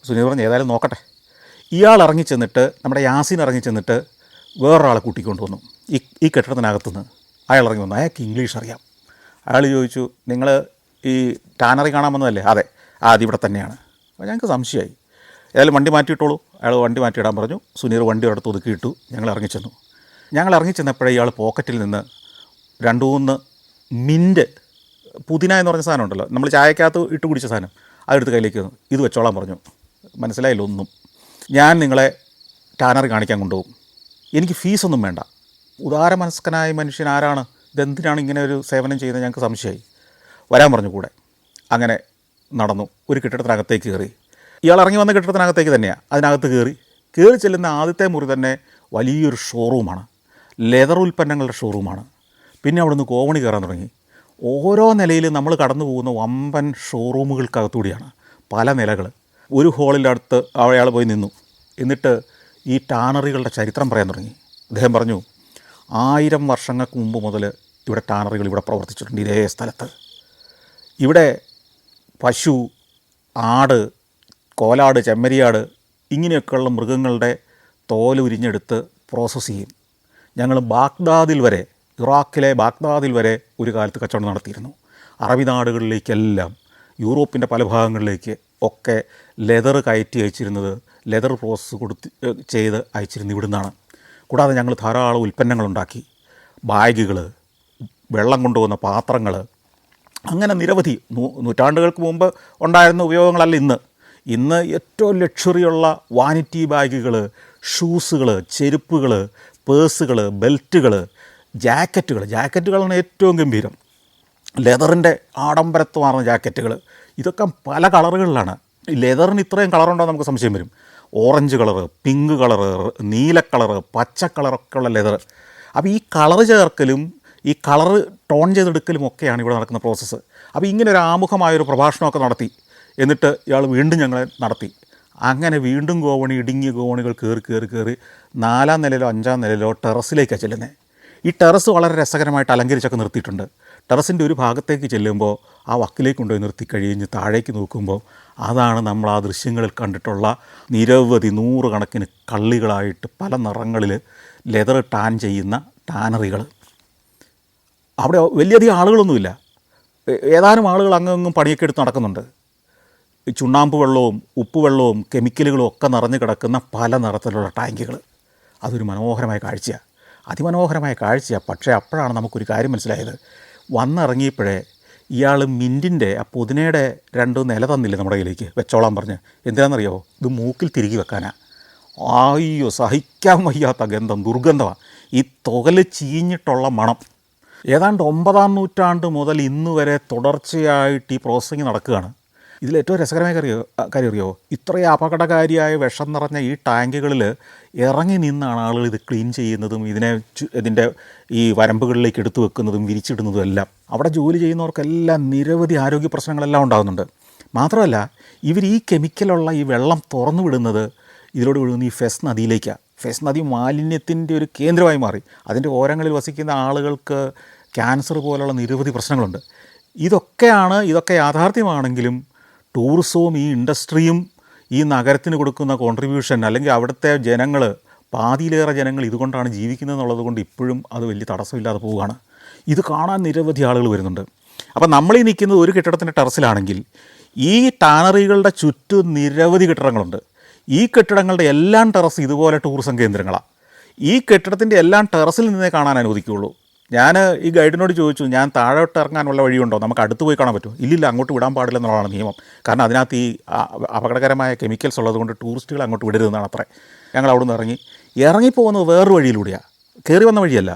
സുനീർ പറഞ്ഞു, ഏതായാലും നോക്കട്ടെ. ഇയാൾ ഇറങ്ങിച്ചെന്നിട്ട്, നമ്മുടെ യാസീൻ ഇറങ്ങിച്ചെന്നിട്ട് വേറൊരാളെ കൂട്ടിക്കൊണ്ട് വന്നു ഈ കെട്ടിടത്തിനകത്തുനിന്ന്. അയാൾ ഇറങ്ങി വന്നു. അയാൾക്ക് ഇംഗ്ലീഷ് അറിയാം. അയാൾ ചോദിച്ചു, നിങ്ങൾ ഈ ടാനറി കാണാൻ വന്നതല്ലേ? അതെ. അതിവിടെ തന്നെയാണ്. അപ്പോൾ ഞങ്ങൾക്ക് സംശയമായി. ഏതായാലും വണ്ടി മാറ്റിയിട്ടോളൂ. അയാൾ വണ്ടി മാറ്റിയിടാൻ പറഞ്ഞു. സുനീർ വണ്ടി അടുത്ത് ഒതുക്കിയിട്ടു. ഞങ്ങൾ ഇറങ്ങിച്ചെന്നു. ഇറങ്ങിച്ചെന്നപ്പോഴേ ഇയാൾ പോക്കറ്റിൽ നിന്ന് 2-3 മിൻറ്റ്, പുതിന എന്ന് പറഞ്ഞ സാധനം ഉണ്ടല്ലോ, നമ്മൾ ചായക്കകത്ത് ഇട്ട് കുടിച്ച സാധനം, അതെടുത്ത് കയ്യിലേക്ക് വന്നു. ഇത് വെച്ചോളാൻ പറഞ്ഞു. മനസ്സിലായില്ല ഒന്നും. ഞാൻ നിങ്ങളെ ടാനറി കാണിക്കാൻ കൊണ്ടുപോകും, എനിക്ക് ഫീസൊന്നും വേണ്ട. ഉദാരമനസ്കനായ മനുഷ്യൻ ആരാണ്? ഇതെന്തിനാണ് ഇങ്ങനെ ഒരു സേവനം ചെയ്യുന്നത്? ഞങ്ങൾക്ക് സംശയമായി. വരാൻ പറഞ്ഞു കൂടെ. അങ്ങനെ നടന്നു. ഒരു കെട്ടിടത്തിനകത്തേക്ക് കയറി. ഇയാൾ ഇറങ്ങി വന്ന കെട്ടിടത്തിനകത്തേക്ക് തന്നെയാണ്. അതിനകത്ത് കയറി ചെല്ലുന്ന ആദ്യത്തെ മുറി തന്നെ വലിയൊരു ഷോറൂമാണ്, ലെതർ ഉൽപ്പന്നങ്ങളുടെ ഷോറൂമാണ്. പിന്നെ അവിടുന്ന് കോവണി കയറാൻ തുടങ്ങി. ഓരോ നിലയിലും നമ്മൾ കടന്നു പോകുന്ന വമ്പൻ ഷോറൂമുകൾക്കകത്തൂടിയാണ്, പല നിലകൾ. ഒരു ഹോളിൻ്റെ അടുത്ത് അയാൾ പോയി നിന്നു. എന്നിട്ട് ഈ ടാനറികളുടെ ചരിത്രം പറയാൻ തുടങ്ങി. അദ്ദേഹം പറഞ്ഞു, 1000 വർഷങ്ങൾക്ക് മുമ്പ് മുതൽ ഇവിടെ ടാനറികൾ ഇവിടെ പ്രവർത്തിച്ചിട്ടുണ്ട്. ഇതേ സ്ഥലത്ത് ഇവിടെ പശു, ആട്, കോലാട്, ചെമ്മരിയാട് ഇങ്ങനെയൊക്കെയുള്ള മൃഗങ്ങളുടെ തോൽ ഉരിഞ്ഞെടുത്ത് പ്രോസസ്സ് ചെയ്യും. ഞങ്ങൾ ബാഗ്ദാദിൽ വരെ, ഇറാഖിലെ ബാഗ്ദാദിൽ വരെ ഒരു കാലത്ത് കച്ചവടം നടത്തിയിരുന്നു. അറബി നാടുകളിലേക്കെല്ലാം, യൂറോപ്പിൻ്റെ പല ഭാഗങ്ങളിലേക്ക് ഒക്കെ ലെതർ കയറ്റി അയച്ചിരുന്നത്, ലെതർ പ്രോസസ്സ് ചെയ്ത് അയച്ചിരുന്നത് ഇവിടുന്നാണ്. കൂടാതെ ഞങ്ങൾ ധാരാളം ഉൽപ്പന്നങ്ങളുണ്ടാക്കി. ബാഗുകൾ, വെള്ളം കൊണ്ടുപോകുന്ന പാത്രങ്ങൾ, അങ്ങനെ നിരവധി നൂറ്റാണ്ടുകൾക്ക് മുമ്പ് ഉണ്ടായിരുന്ന ഉപയോഗങ്ങളല്ല ഇന്ന് ഏറ്റവും ലക്ഷറിയുള്ള വാനിറ്റി ബാഗുകൾ, ഷൂസുകൾ, ചെരുപ്പുകൾ, പേഴ്സുകൾ, ബെൽറ്റുകൾ, ജാക്കറ്റുകളാണ് ഏറ്റവും ഗംഭീരം. ലെതറിൻ്റെ ആഡംബരത്വമാർന്ന ജാക്കറ്റുകൾ, ഇതൊക്കെ പല കളറുകളിലാണ്. ഈ ലെതറിന് ഇത്രയും കളറുണ്ടോ നമുക്ക് സംശയം വരും. ഓറഞ്ച് കളറ്, പിങ്ക് കളറ്, നീല കളറ്, പച്ച കളറൊക്കെ ഉള്ള ലെതർ. അപ്പോൾ ഈ കളറ് ചേർക്കലും ഈ കളറ് ടോൺ ചെയ്തെടുക്കലും ഒക്കെയാണ് ഇവിടെ നടക്കുന്ന പ്രോസസ്സ്. അപ്പോൾ ഇങ്ങനെ ഒരു ആമുഖമായൊരു പ്രഭാഷണമൊക്കെ നടത്തി. എന്നിട്ട് ഇയാൾ വീണ്ടും ഞങ്ങളെ നടത്തി. അങ്ങനെ വീണ്ടും ഇടുങ്ങിയ ഗോവണികൾ കയറി 4-ാം നിലയിലോ 5-ാം നിലയിലോ ടെറസിലേക്കാണ് ചെല്ലുന്നത്. ഈ ടെറസ് വളരെ രസകരമായിട്ട് അലങ്കരിച്ചൊക്കെ നിർത്തിയിട്ടുണ്ട്. ടെറസിൻ്റെ ഒരു ഭാഗത്തേക്ക് ചെല്ലുമ്പോൾ ആ വക്കിലേക്ക് കൊണ്ടുപോയി നിർത്തി കഴിഞ്ഞ് താഴേക്ക് നോക്കുമ്പോൾ അതാണ് നമ്മൾ ആ ദൃശ്യങ്ങളിൽ കണ്ടിട്ടുള്ള നിരവധി 100 കണക്കിന് കള്ളികളായിട്ട് പല നിറങ്ങളിൽ ലെതർ ടാൻ ചെയ്യുന്ന ടാനറികൾ. അവിടെ വലിയധികം ആളുകളൊന്നുമില്ല. ഏതാനും ആളുകൾ അങ്ങും പണിയൊക്കെ എടുത്ത് നടക്കുന്നുണ്ട്. ചുണ്ണാമ്പ് വെള്ളവും ഉപ്പ് വെള്ളവും കെമിക്കലുകളും ഒക്കെ നിറഞ്ഞു കിടക്കുന്ന പല നിറത്തിലുള്ള ടാങ്കുകൾ. അതൊരു മനോഹരമായ കാഴ്ചയാണ്, അതിമനോഹരമായ കാഴ്ചയാണ്. പക്ഷേ അപ്പോഴാണ് നമുക്കൊരു കാര്യം മനസ്സിലായത്. വന്നിറങ്ങിയപ്പോഴേ ഇയാൾ മിൻറ്റിൻ്റെ ആ പുതിനയുടെ 2 നില തന്നില്ലേ നമ്മുടെ കയ്യിലേക്ക് വെച്ചോളാൻ പറഞ്ഞ്. എന്തിനാണെന്നറിയാമോ? ഇത് മൂക്കിൽ തിരികെ വെക്കാനാണ്. അയ്യോ, സഹിക്കാൻ വയ്യാത്ത ഗന്ധം, ദുർഗന്ധമാണ്. ഈ തുകൽ ചീഞ്ഞിട്ടുള്ള മണം. ഏതാണ്ട് 9-ാം നൂറ്റാണ്ട് മുതൽ ഇന്ന് വരെ തുടർച്ചയായിട്ട് ഈ പ്രോസസ്സിങ് നടക്കുകയാണ്. ഇതിലേറ്റവും രസകരമായ കാര്യം അറിയോ? ഇത്രയും അപകടകാരിയായ വിഷം നിറഞ്ഞ ഈ ടാങ്കുകളിൽ ഇറങ്ങി നിന്നാണ് ആളുകൾ ഇത് ക്ലീൻ ചെയ്യുന്നതും ഇതിൻ്റെ ഈ വരമ്പുകളിലേക്ക് എടുത്തു വെക്കുന്നതും വിരിച്ചിടുന്നതും എല്ലാം. അവിടെ ജോലി ചെയ്യുന്നവർക്കെല്ലാം നിരവധി ആരോഗ്യ പ്രശ്നങ്ങളെല്ലാം ഉണ്ടാകുന്നുണ്ട്. മാത്രമല്ല, ഇവർ ഈ കെമിക്കലുള്ള ഈ വെള്ളം തുറന്നു വിടുന്നത് ഇതിലൂടെ വിടുന്ന ഈ ഫെസ് നദിയിലേക്കാണ്. ഫെസ് നദി മാലിന്യത്തിൻ്റെ ഒരു കേന്ദ്രമായി മാറി. അതിൻ്റെ ഓരങ്ങളിൽ വസിക്കുന്ന ആളുകൾക്ക് ക്യാൻസർ പോലുള്ള നിരവധി പ്രശ്നങ്ങളുണ്ട്. ഇതൊക്കെ യാഥാർത്ഥ്യമാണെങ്കിലും ടൂറിസവും ഈ ഇൻഡസ്ട്രിയും ഈ നഗരത്തിന് കൊടുക്കുന്ന കോൺട്രിബ്യൂഷൻ, അല്ലെങ്കിൽ അവിടുത്തെ ജനങ്ങൾ, പാതിയിലേറെ ജനങ്ങൾ ഇതുകൊണ്ടാണ് ജീവിക്കുന്നത് എന്നുള്ളത് കൊണ്ട് ഇപ്പോഴും അത് വലിയ തടസ്സമില്ലാതെ പോവുകയാണ്. ഇത് കാണാൻ നിരവധി ആളുകൾ വരുന്നുണ്ട്. അപ്പോൾ നമ്മളീ നിൽക്കുന്നത് ഒരു കെട്ടിടത്തിൻ്റെ ടെറസിലാണെങ്കിൽ ഈ ടാനറികളുടെ ചുറ്റും നിരവധി കെട്ടിടങ്ങളുണ്ട്. ഈ കെട്ടിടങ്ങളുടെ എല്ലാം ടെറസ് ഇതുപോലെ ടൂറിസം കേന്ദ്രങ്ങളാണ്. ഈ കെട്ടിടത്തിൻ്റെ എല്ലാം ടെറസിൽ നിന്നേ കാണാൻ അനുവദിക്കുകയുള്ളൂ. ഞാൻ ഈ ഗൈഡിനോട് ചോദിച്ചു, ഞാൻ താഴോട്ട് ഇറങ്ങാനുള്ള വഴിയുണ്ടോ, നമുക്ക് അടുത്ത് പോയി കാണാൻ പറ്റുമോ? ഇല്ലില്ല, അങ്ങോട്ട് വിടാൻ പാടില്ല എന്നുള്ളതാണ് നിയമം. കാരണം അതിനകത്ത് ഈ അപകടകരമായ കെമിക്കൽസ് ഉള്ളതുകൊണ്ട് ടൂറിസ്റ്റുകൾ അങ്ങോട്ട് വിടരുതെന്നാണ് അത്രേ. ഞങ്ങൾ അവിടെ നിന്ന് ഇറങ്ങിപ്പോകുന്നത് വേറൊരു വഴിയിലൂടെയാണ്, കയറി വന്ന വഴിയല്ല.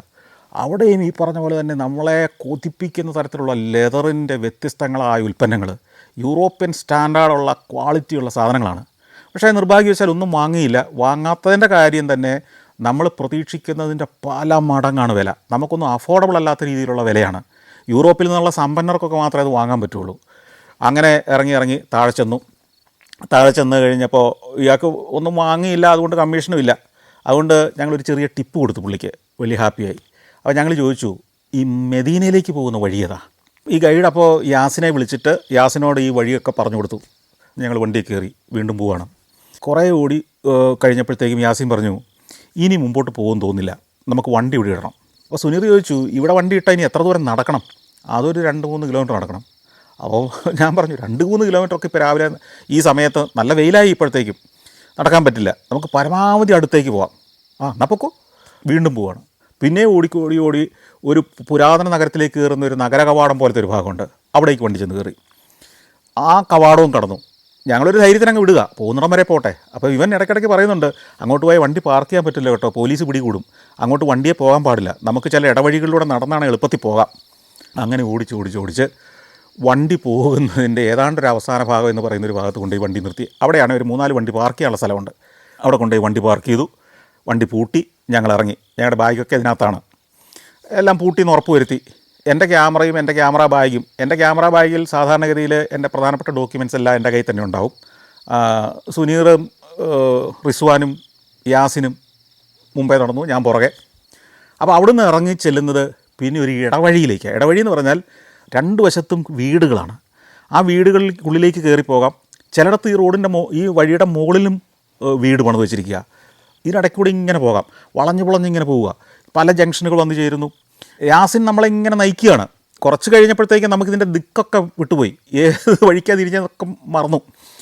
അവിടെയും ഈ പറഞ്ഞ പോലെ തന്നെ നമ്മളെ കൊതിപ്പിക്കുന്ന തരത്തിലുള്ള ലെതറിൻ്റെ വ്യത്യസ്തങ്ങളായ ഉൽപ്പന്നങ്ങൾ, യൂറോപ്യൻ സ്റ്റാൻഡേർഡുള്ള ക്വാളിറ്റിയുള്ള സാധനങ്ങളാണ്. പക്ഷേ നിർഭാഗ്യവശാൽ ഒന്നും വാങ്ങിയില്ല. വാങ്ങാത്തതിൻ്റെ കാര്യം തന്നെ നമ്മൾ പ്രതീക്ഷിക്കുന്നതിൻ്റെ പല മടങ്ങാണ് വില. നമുക്കൊന്നും അഫോർഡബിൾ അല്ലാത്ത രീതിയിലുള്ള വിലയാണ്. യൂറോപ്പിൽ നിന്നുള്ള സമ്പന്നർക്കൊക്കെ മാത്രമേ അത് വാങ്ങാൻ പറ്റുള്ളൂ. അങ്ങനെ ഇറങ്ങി താഴെ ചെന്ന് കഴിഞ്ഞപ്പോൾ ഇയാൾക്ക് ഒന്നും വാങ്ങിയില്ല, അതുകൊണ്ട് കമ്മീഷനും ഇല്ല. അതുകൊണ്ട് ഞങ്ങളൊരു ചെറിയ ടിപ്പ് കൊടുത്തു പുള്ളിക്ക്, വലിയ ഹാപ്പിയായി. അപ്പോൾ ഞങ്ങൾ ചോദിച്ചു, ഈ മെദീനയിലേക്ക് പോകുന്ന വഴിയേതാ? ഈ ഗൈഡ് അപ്പോൾ യാസിനെ വിളിച്ചിട്ട് യാസിനോട് ഈ വഴിയൊക്കെ പറഞ്ഞു കൊടുത്തു. ഞങ്ങൾ വണ്ടിയിൽ കയറി വീണ്ടും പോവുകയാണ്. കുറേ ഓടി കഴിഞ്ഞപ്പോഴത്തേക്കും യാസിൻ പറഞ്ഞു, ഇനി മുമ്പോട്ട് പോകുമെന്ന് തോന്നുന്നില്ല, നമുക്ക് വണ്ടി ഇവിടെ ഇടണം. അപ്പോൾ സുനീർ ചോദിച്ചു, ഇവിടെ വണ്ടി ഇട്ടാൽ ഇനി എത്ര ദൂരം നടക്കണം? അതൊരു 2-3 കിലോമീറ്റർ നടക്കണം. അപ്പോൾ ഞാൻ പറഞ്ഞു, 2-3 കിലോമീറ്ററൊക്കെ ഇപ്പോൾ രാവിലെ ഈ സമയത്ത് നല്ല വെയിലായി, ഇപ്പോഴത്തേക്കും നടക്കാൻ പറ്റില്ല, നമുക്ക് പരമാവധി അടുത്തേക്ക് പോകാം. എന്നാൽ പൊക്കോ. വീണ്ടും പോവുകയാണ്. പിന്നെ ഓടി ഒരു പുരാതന നഗരത്തിലേക്ക് കയറുന്ന ഒരു നഗര കവാടം പോലത്തെ ഒരു ഭാഗമുണ്ട്. അവിടേക്ക് വണ്ടി ചെന്ന് കയറി. ആ കവാടവും കടന്നു. ഞങ്ങളൊരു ധൈര്യത്തിന് അങ്ങ് വിടുക, പോകുന്നിടം വരെ പോട്ടെ. അപ്പോൾ ഇവൻ ഇടയ്ക്കിടയ്ക്ക് പറയുന്നുണ്ട്, അങ്ങോട്ട് പോയി വണ്ടി പാർക്ക് ചെയ്യാൻ പറ്റില്ല കേട്ടോ, പോലീസ് പിടികൂടും, അങ്ങോട്ട് വണ്ടിയെ പോകാൻ പാടില്ല, നമുക്ക് ചില ഇടവഴികളിലൂടെ നടന്നാണ് എളുപ്പത്തിൽ പോകാം. അങ്ങനെ ഓടിച്ച് വണ്ടി പോകുന്നതിൻ്റെ ഏതാണ്ടൊരു അവസാന ഭാഗം എന്ന് പറയുന്നൊരു ഭാഗത്ത് കൊണ്ടുപോയി വണ്ടി നിർത്തി. അവിടെയാണ് ഒരു 3-4 വണ്ടി പാർക്ക് ചെയ്യാനുള്ള സ്ഥലമുണ്ട്. അവിടെ കൊണ്ടുപോയി വണ്ടി പാർക്ക് ചെയ്തു. വണ്ടി പൂട്ടി. ഞങ്ങൾ ഇറങ്ങി. ഞങ്ങളുടെ ബാഗൊക്കെ ഇതിനകത്താണ്. എല്ലാം പൂട്ടിയെന്ന് ഉറപ്പ് വരുത്തി. എൻ്റെ ക്യാമറയും എൻ്റെ ക്യാമറ ബാഗിൽ സാധാരണഗതിയിൽ എൻ്റെ പ്രധാനപ്പെട്ട ഡോക്യുമെൻറ്റ്സ് എല്ലാം എൻ്റെ കയ്യിൽ തന്നെ ഉണ്ടാവും. സുനീറും റിസ്വാനും യാസിനും മുമ്പേ നടന്നു, ഞാൻ പുറകെ. അപ്പോൾ അവിടുന്ന് ഇറങ്ങി ചെല്ലുന്നത് പിന്നെ ഒരു ഇടവഴിയിലേക്കാണ്. ഇടവഴി എന്ന് പറഞ്ഞാൽ 2 വശത്തും വീടുകളാണ്. ആ വീടുകളിലേക്ക് കയറിപ്പോകാം. ചിലയിടത്ത് ഈ റോഡിൻ്റെ ഈ വഴിയുടെ മുകളിലും വീട് പണിത് വെച്ചിരിക്കുക. ഇതിനിടയ്ക്കൂടെ ഇങ്ങനെ പോകാം, വളഞ്ഞിങ്ങനെ പോവുക. പല ജംഗ്ഷനുകൾ വന്നു ചേരുന്നു. യാസിൻ നമ്മളിങ്ങനെ നയിക്കുകയാണ്. കുറച്ച് കഴിഞ്ഞപ്പോഴത്തേക്കും നമുക്കിതിൻ്റെ ദിക്കൊക്കെ വിട്ടുപോയി, ഏത് വഴിക്കാതെ തിരിഞ്ഞതൊക്കെ മറന്നു.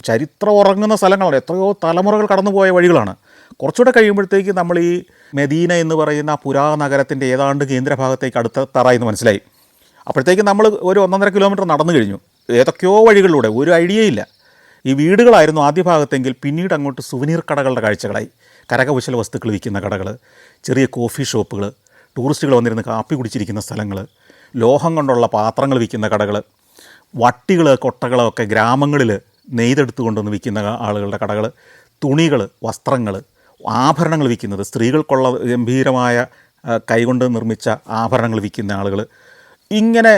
ചരിത്രം ഉറങ്ങുന്ന സ്ഥലങ്ങളാണ്, എത്രയോ തലമുറകൾ കടന്നുപോയ വഴികളാണ്. കുറച്ചുകൂടെ കഴിയുമ്പോഴത്തേക്ക് നമ്മൾ ഈ മെദീന എന്ന് പറയുന്ന പുരാനഗരത്തിൻ്റെ ഏതാണ്ട് കേന്ദ്രഭാഗത്തേക്ക് അടുത്തെത്താറായെന്ന് മനസ്സിലായി. അപ്പോഴത്തേക്കും നമ്മൾ ഒരു 1.5 കിലോമീറ്റർ നടന്നു കഴിഞ്ഞു. ഏതൊക്കെയോ വഴികളിലൂടെ, ഒരു ഐഡിയയില്ല. ഈ വീടുകളായിരുന്നു ആദ്യ ഭാഗത്തെങ്കിൽ പിന്നീട് അങ്ങോട്ട് സുവനീർ കടകളുടെ കാഴ്ചകളായി. കരകൗശല വസ്തുക്കൾ വിൽക്കുന്ന കടകൾ, ചെറിയ കോഫി ഷോപ്പുകൾ, ടൂറിസ്റ്റുകൾ വന്നിരുന്ന് കാപ്പി കുടിച്ചിരിക്കുന്ന സ്ഥലങ്ങൾ, ലോഹം കൊണ്ടുള്ള പാത്രങ്ങൾ വിൽക്കുന്ന കടകൾ, വട്ടികൾ കൊട്ടകളൊക്കെ ഗ്രാമങ്ങളിൽ നെയ്തെടുത്ത് കൊണ്ടുവന്ന് വിൽക്കുന്ന ആളുകളുടെ കടകൾ, തുണികൾ, വസ്ത്രങ്ങൾ, ആഭരണങ്ങൾ വിൽക്കുന്നത്, സ്ത്രീകൾക്കുള്ള ഗംഭീരമായ കൈകൊണ്ട് നിർമ്മിച്ച ആഭരണങ്ങൾ വിൽക്കുന്ന ആളുകൾ, ഇങ്ങനെ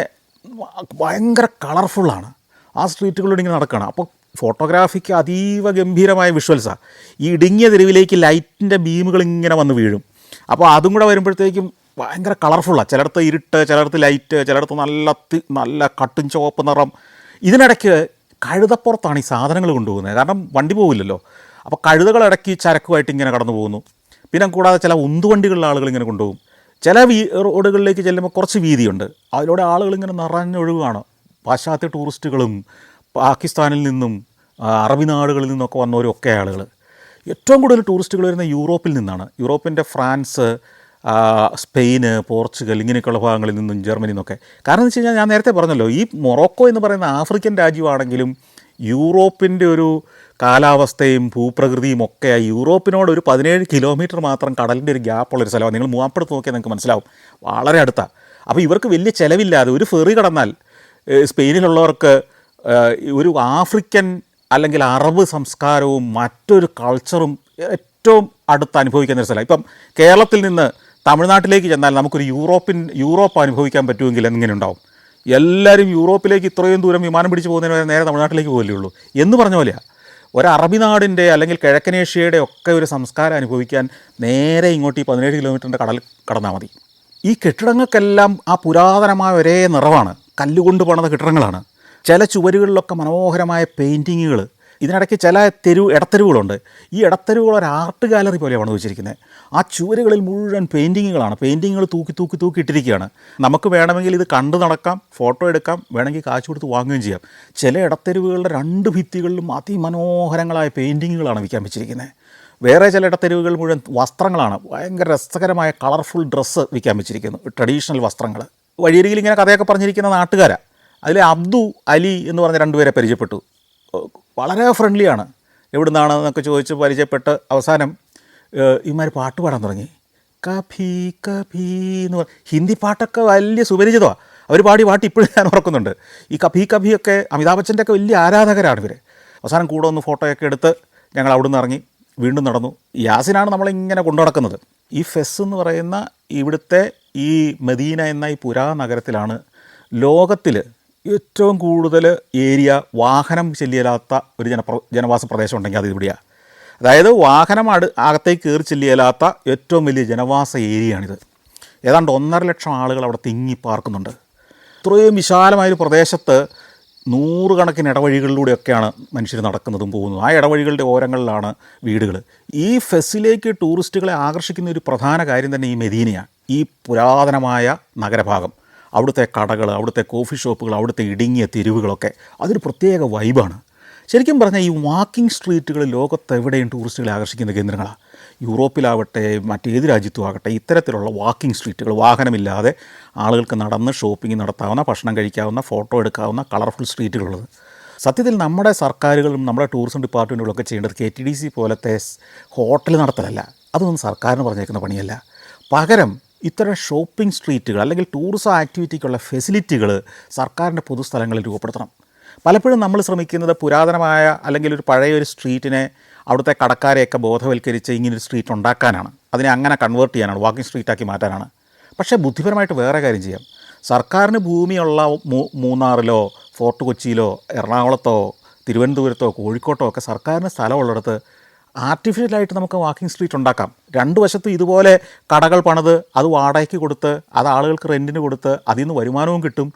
ഭയങ്കര കളർഫുള്ളാണ്. ആ സ്ട്രീറ്റുകളിലൂടെ ഇങ്ങനെ നടക്കുകയാണ്. അപ്പോൾ ഫോട്ടോഗ്രാഫിക്ക് അതീവ ഗംഭീരമായ വിഷ്വൽസാണ്. ഈ ഇടുങ്ങിയ തെരുവിലേക്ക് ലൈറ്റിൻ്റെ ബീമുകൾ ഇങ്ങനെ വന്ന് വീഴും. അപ്പോൾ അതും കൂടെ വരുമ്പോഴത്തേക്കും ഭയങ്കര കളർഫുള്ളാണ്. ചിലയിടത്ത് ഇരുട്ട്, ചിലയിടത്ത് ലൈറ്റ്, ചിലയിടത്ത് നല്ല കട്ടും ചുവപ്പ് നിറം. ഇതിനിടയ്ക്ക് കഴുതപ്പുറത്താണ് ഈ സാധനങ്ങൾ കൊണ്ടുപോകുന്നത്. കാരണം വണ്ടി പോകില്ലല്ലോ. അപ്പോൾ കഴുതകളിടയ്ക്ക് ചരക്കുമായിട്ട് ഇങ്ങനെ കടന്നു പോകുന്നു. പിന്നെ കൂടാതെ ചില ഉന്തുവണ്ടികളിലെ ആളുകൾ ഇങ്ങനെ കൊണ്ടുപോകും. ചില റോഡുകളിലേക്ക് ചെല്ലുമ്പോൾ കുറച്ച് വീതിയുണ്ട്, അതിലൂടെ ആളുകളിങ്ങനെ നിറഞ്ഞൊഴുകുകയാണ്. പാശ്ചാത്യ ടൂറിസ്റ്റുകളും പാകിസ്ഥാനിൽ നിന്നും അറബി നാടുകളിൽ നിന്നൊക്കെ വന്നവരൊക്കെ ആളുകൾ. ഏറ്റവും കൂടുതൽ ടൂറിസ്റ്റുകൾ വരുന്ന യൂറോപ്പിൽ നിന്നാണ്. യൂറോപ്പിൻ്റെ ഫ്രാൻസ്, സ്പെയിന്, പോർച്ചുഗൽ, ഇങ്ങനെയൊക്കെയുള്ള ഭാഗങ്ങളിൽ നിന്നും ജർമ്മനിയിൽ നിന്നൊക്കെ. കാരണം എന്ന് വെച്ച് കഴിഞ്ഞാൽ ഞാൻ നേരത്തെ പറഞ്ഞല്ലോ, ഈ മൊറോക്കോ എന്ന് പറയുന്ന ആഫ്രിക്കൻ രാജ്യമാണെങ്കിലും യൂറോപ്പിൻ്റെ ഒരു കാലാവസ്ഥയും ഭൂപ്രകൃതിയും ഒക്കെ യൂറോപ്പിനോട് ഒരു 17 കിലോമീറ്റർ മാത്രം കടലിൻ്റെ ഒരു ഗ്യാപ്പുള്ളൊരു സ്ഥലമാണ്. നിങ്ങൾ മൂവാപ്പെടുത്ത് നോക്കിയാൽ നിങ്ങൾക്ക് മനസ്സിലാവും, വളരെ അടുത്താണ്. അപ്പോൾ ഇവർക്ക് വലിയ ചിലവില്ലാതെ ഒരു ഫെറി കടന്നാൽ സ്പെയിനിലുള്ളവർക്ക് ഒരു ആഫ്രിക്കൻ അല്ലെങ്കിൽ അറബ് സംസ്കാരവും മറ്റൊരു കൾച്ചറും ഏറ്റവും അടുത്ത് അനുഭവിക്കുന്ന ഒരു സ്ഥലം. ഇപ്പം കേരളത്തിൽ നിന്ന് തമിഴ്നാട്ടിലേക്ക് ചെന്നാൽ നമുക്കൊരു യൂറോപ്പ് അനുഭവിക്കാൻ പറ്റുമെങ്കിൽ എങ്ങനെ ഉണ്ടാവും? എല്ലാവരും യൂറോപ്പിലേക്ക് ഇത്രയും ദൂരം വിമാനം പിടിച്ച് പോകുന്നതിന് വരെ നേരെ തമിഴ്നാട്ടിലേക്ക് പോകലേ ഉള്ളൂ എന്ന് പറഞ്ഞ പോലെയാണ്. ഒരു അറബി നാടിൻ്റെ അല്ലെങ്കിൽ കിഴക്കനേഷ്യയുടെ ഒക്കെ ഒരു സംസ്കാരം അനുഭവിക്കാൻ നേരെ ഇങ്ങോട്ട് ഈ 17 കിലോമീറ്ററിൻ്റെ കടൽ കടന്നാൽ മതി. ഈ കെട്ടിടങ്ങൾക്കെല്ലാം ആ പുരാതനമായ ഒരേ നിറവാണ്, കല്ലുകൊണ്ട് പണിത കെട്ടിടങ്ങളാണ്. ചില ചുവരുകളിലൊക്കെ മനോഹരമായ പെയിൻറ്റിങ്ങുകൾ. ഇതിനിടയ്ക്ക് ചില ഇടത്തെരുവുകളുണ്ട്. ഈ ഇടത്തെരുവുകൾ ഒരു ആർട്ട് ഗാലറി പോലെയാണ് പണിത് വെച്ചിരിക്കുന്നത്. ആ ചുവരുകളിൽ മുഴുവൻ പെയിൻറ്റിങ്ങുകളാണ്. പെയിൻറ്റിങ്ങുകൾ തൂക്കി ഇട്ടിരിക്കുകയാണ്. നമുക്ക് വേണമെങ്കിൽ ഇത് കണ്ടു നടക്കാം, ഫോട്ടോ എടുക്കാം, വേണമെങ്കിൽ കാശ് കൊടുത്ത് വാങ്ങുകയും ചെയ്യാം. ചില ഇടത്തെരുവുകളുടെ 2 ഭിത്തികളിലും അതിമനോഹരങ്ങളായ പെയിൻറ്റിങ്ങുകളാണ് വിൽക്കാൻ വെച്ചിരിക്കുന്നത്. വേറെ ചില ഇടത്തെരുവുകൾ മുഴുവൻ വസ്ത്രങ്ങളാണ്, ഭയങ്കര രസകരമായ കളർഫുൾ ഡ്രസ്സ് വിൽക്കാൻ വെച്ചിരിക്കുന്നു, ട്രഡീഷണൽ വസ്ത്രങ്ങൾ. വഴിയരികിൽ ഇങ്ങനെ കഥയൊക്കെ പറഞ്ഞിരിക്കുന്ന നാട്ടുകാരാണ്. അതിൽ അബ്ദു, അലി എന്ന് പറഞ്ഞ 2 പേരെ പരിചയപ്പെട്ടു. വളരെ ഫ്രണ്ട്ലിയാണ്. എവിടുന്നാണെന്നൊക്കെ ചോദിച്ച് പരിചയപ്പെട്ട് അവസാനം ഇമാർ പാട്ട് പാടാൻ തുടങ്ങി. കഭി കഭി എന്ന് പറ, ഹിന്ദി പാട്ടൊക്കെ വലിയ സുപരിചിതമാണ്. അവർ പാടി പാട്ട് ഇപ്പോഴും ഞാൻ ഓർക്കുന്നുണ്ട്. ഈ കഭി കഭിയൊക്കെ അമിതാഭ് ബച്ചൻ്റെ ഒക്കെ വലിയ ആരാധകരാണ് ഇവർ. അവസാനം കൂടെ ഒന്ന് ഫോട്ടോയൊക്കെ എടുത്ത് ഞങ്ങൾ അവിടെ നിന്ന് ഇറങ്ങി വീണ്ടും നടന്നു. യാസിനാണ് നമ്മളിങ്ങനെ കൊണ്ടു നടക്കുന്നത്. ഈ ഫെസ് എന്ന് പറയുന്ന ഇവിടുത്തെ ഈ മദീന എന്ന ഈ പുരാനഗരത്തിലാണ് ലോകത്തിൽ ഏറ്റവും കൂടുതൽ ഏരിയ വാഹനം ചെല്ലിയലാത്ത ഒരു ജനവാസ പ്രദേശം ഉണ്ടെങ്കിൽ അത് ഇവിടെയാണ്. അതായത് വാഹനം അകത്തേക്ക് കയറി ചെല്ലിയലാത്ത ഏറ്റവും വലിയ ജനവാസ ഏരിയയാണിത്. ഏതാണ്ട് 1.5 ലക്ഷം ആളുകൾ അവിടെ തിങ്ങി പാർക്കുന്നുണ്ട്. ഇത്രയും വിശാലമായൊരു പ്രദേശത്ത് 100 കണക്കിന് ഇടവഴികളിലൂടെയൊക്കെയാണ് മനുഷ്യർ നടക്കുന്നതും പോകുന്നതും. ആ ഇടവഴികളുടെ ഓരങ്ങളിലാണ് വീടുകൾ. ഈ ഫെസ്സിലേക്ക് ടൂറിസ്റ്റുകളെ ആകർഷിക്കുന്ന ഒരു പ്രധാന കാര്യം തന്നെ ഈ മദീനയാണ്. ഈ പുരാതനമായ നഗരഭാഗം, അവിടുത്തെ കടകൾ, അവിടുത്തെ കോഫി ഷോപ്പുകൾ, അവിടുത്തെ ഇടുങ്ങിയ തെരുവുകളൊക്കെ അതൊരു പ്രത്യേക വൈബാണ്. ശരിക്കും പറഞ്ഞാൽ ഈ വാക്കിംഗ് സ്ട്രീറ്റുകൾ ലോകത്തെവിടെയും ടൂറിസ്റ്റുകളെ ആകർഷിക്കുന്ന കേന്ദ്രങ്ങളാണ്. യൂറോപ്പിലാവട്ടെ മറ്റേത് രാജ്യത്തും ആകട്ടെ ഇത്തരത്തിലുള്ള വാക്കിംഗ് സ്ട്രീറ്റുകൾ, വാഹനമില്ലാതെ ആളുകൾക്ക് നടന്ന് ഷോപ്പിംഗ് നടത്താവുന്ന, ഭക്ഷണം കഴിക്കാവുന്ന, ഫോട്ടോ എടുക്കാവുന്ന കളർഫുൾ സ്ട്രീറ്റുകളുള്ളത്. സത്യത്തിൽ നമ്മുടെ സർക്കാരുകളും നമ്മുടെ ടൂറിസം ഡിപ്പാർട്ട്മെൻറ്റുകളൊക്കെ ചെയ്യേണ്ടത് KTDC പോലത്തെ ഹോട്ടൽ നടത്തലല്ല. അതൊന്നും സർക്കാരിന് പറഞ്ഞേക്കുന്ന പണിയല്ല. പകരം ഇത്തരം ഷോപ്പിംഗ് സ്ട്രീറ്റുകൾ അല്ലെങ്കിൽ ടൂറിസം ആക്ടിവിറ്റിക്കുള്ള ഫെസിലിറ്റികൾ സർക്കാരിൻ്റെ പൊതുസ്ഥലങ്ങളിൽ രൂപപ്പെടുത്തണം. പലപ്പോഴും നമ്മൾ ശ്രമിക്കുന്നത് പുരാതനമായ അല്ലെങ്കിൽ ഒരു പഴയൊരു സ്ട്രീറ്റിനെ അവിടുത്തെ കടക്കാരെയൊക്കെ ബോധവൽക്കരിച്ച് ഇങ്ങനൊരു സ്ട്രീറ്റ് ഉണ്ടാക്കാനാണ്, അതിനെ അങ്ങനെ കൺവേർട്ട് ചെയ്യാനാണ്, വാക്കിംഗ് സ്ട്രീറ്റാക്കി മാറ്റാനാണ്. പക്ഷേ ബുദ്ധിപരമായിട്ട് വേറെ കാര്യം ചെയ്യാം. സർക്കാരിന് ഭൂമിയുള്ള മൂന്നാറിലോ ഫോർട്ട് കൊച്ചിയിലോ എറണാകുളത്തോ തിരുവനന്തപുരത്തോ കോഴിക്കോട്ടോ ഒക്കെ സർക്കാരിന് സ്ഥലമുള്ളിടത്ത് ആർട്ടിഫിഷ്യലായിട്ട് നമുക്ക് വാക്കിംഗ് സ്ട്രീറ്റ് ഉണ്ടാക്കാം. 2 വശത്തും ഇതുപോലെ കടകൾ പണിത് അത് വാടകയ്ക്ക് കൊടുത്ത് അത് ആളുകൾക്ക് റെൻറ്റിന് കൊടുത്ത് അതിൽ നിന്ന് വരുമാനവും കിട്ടും,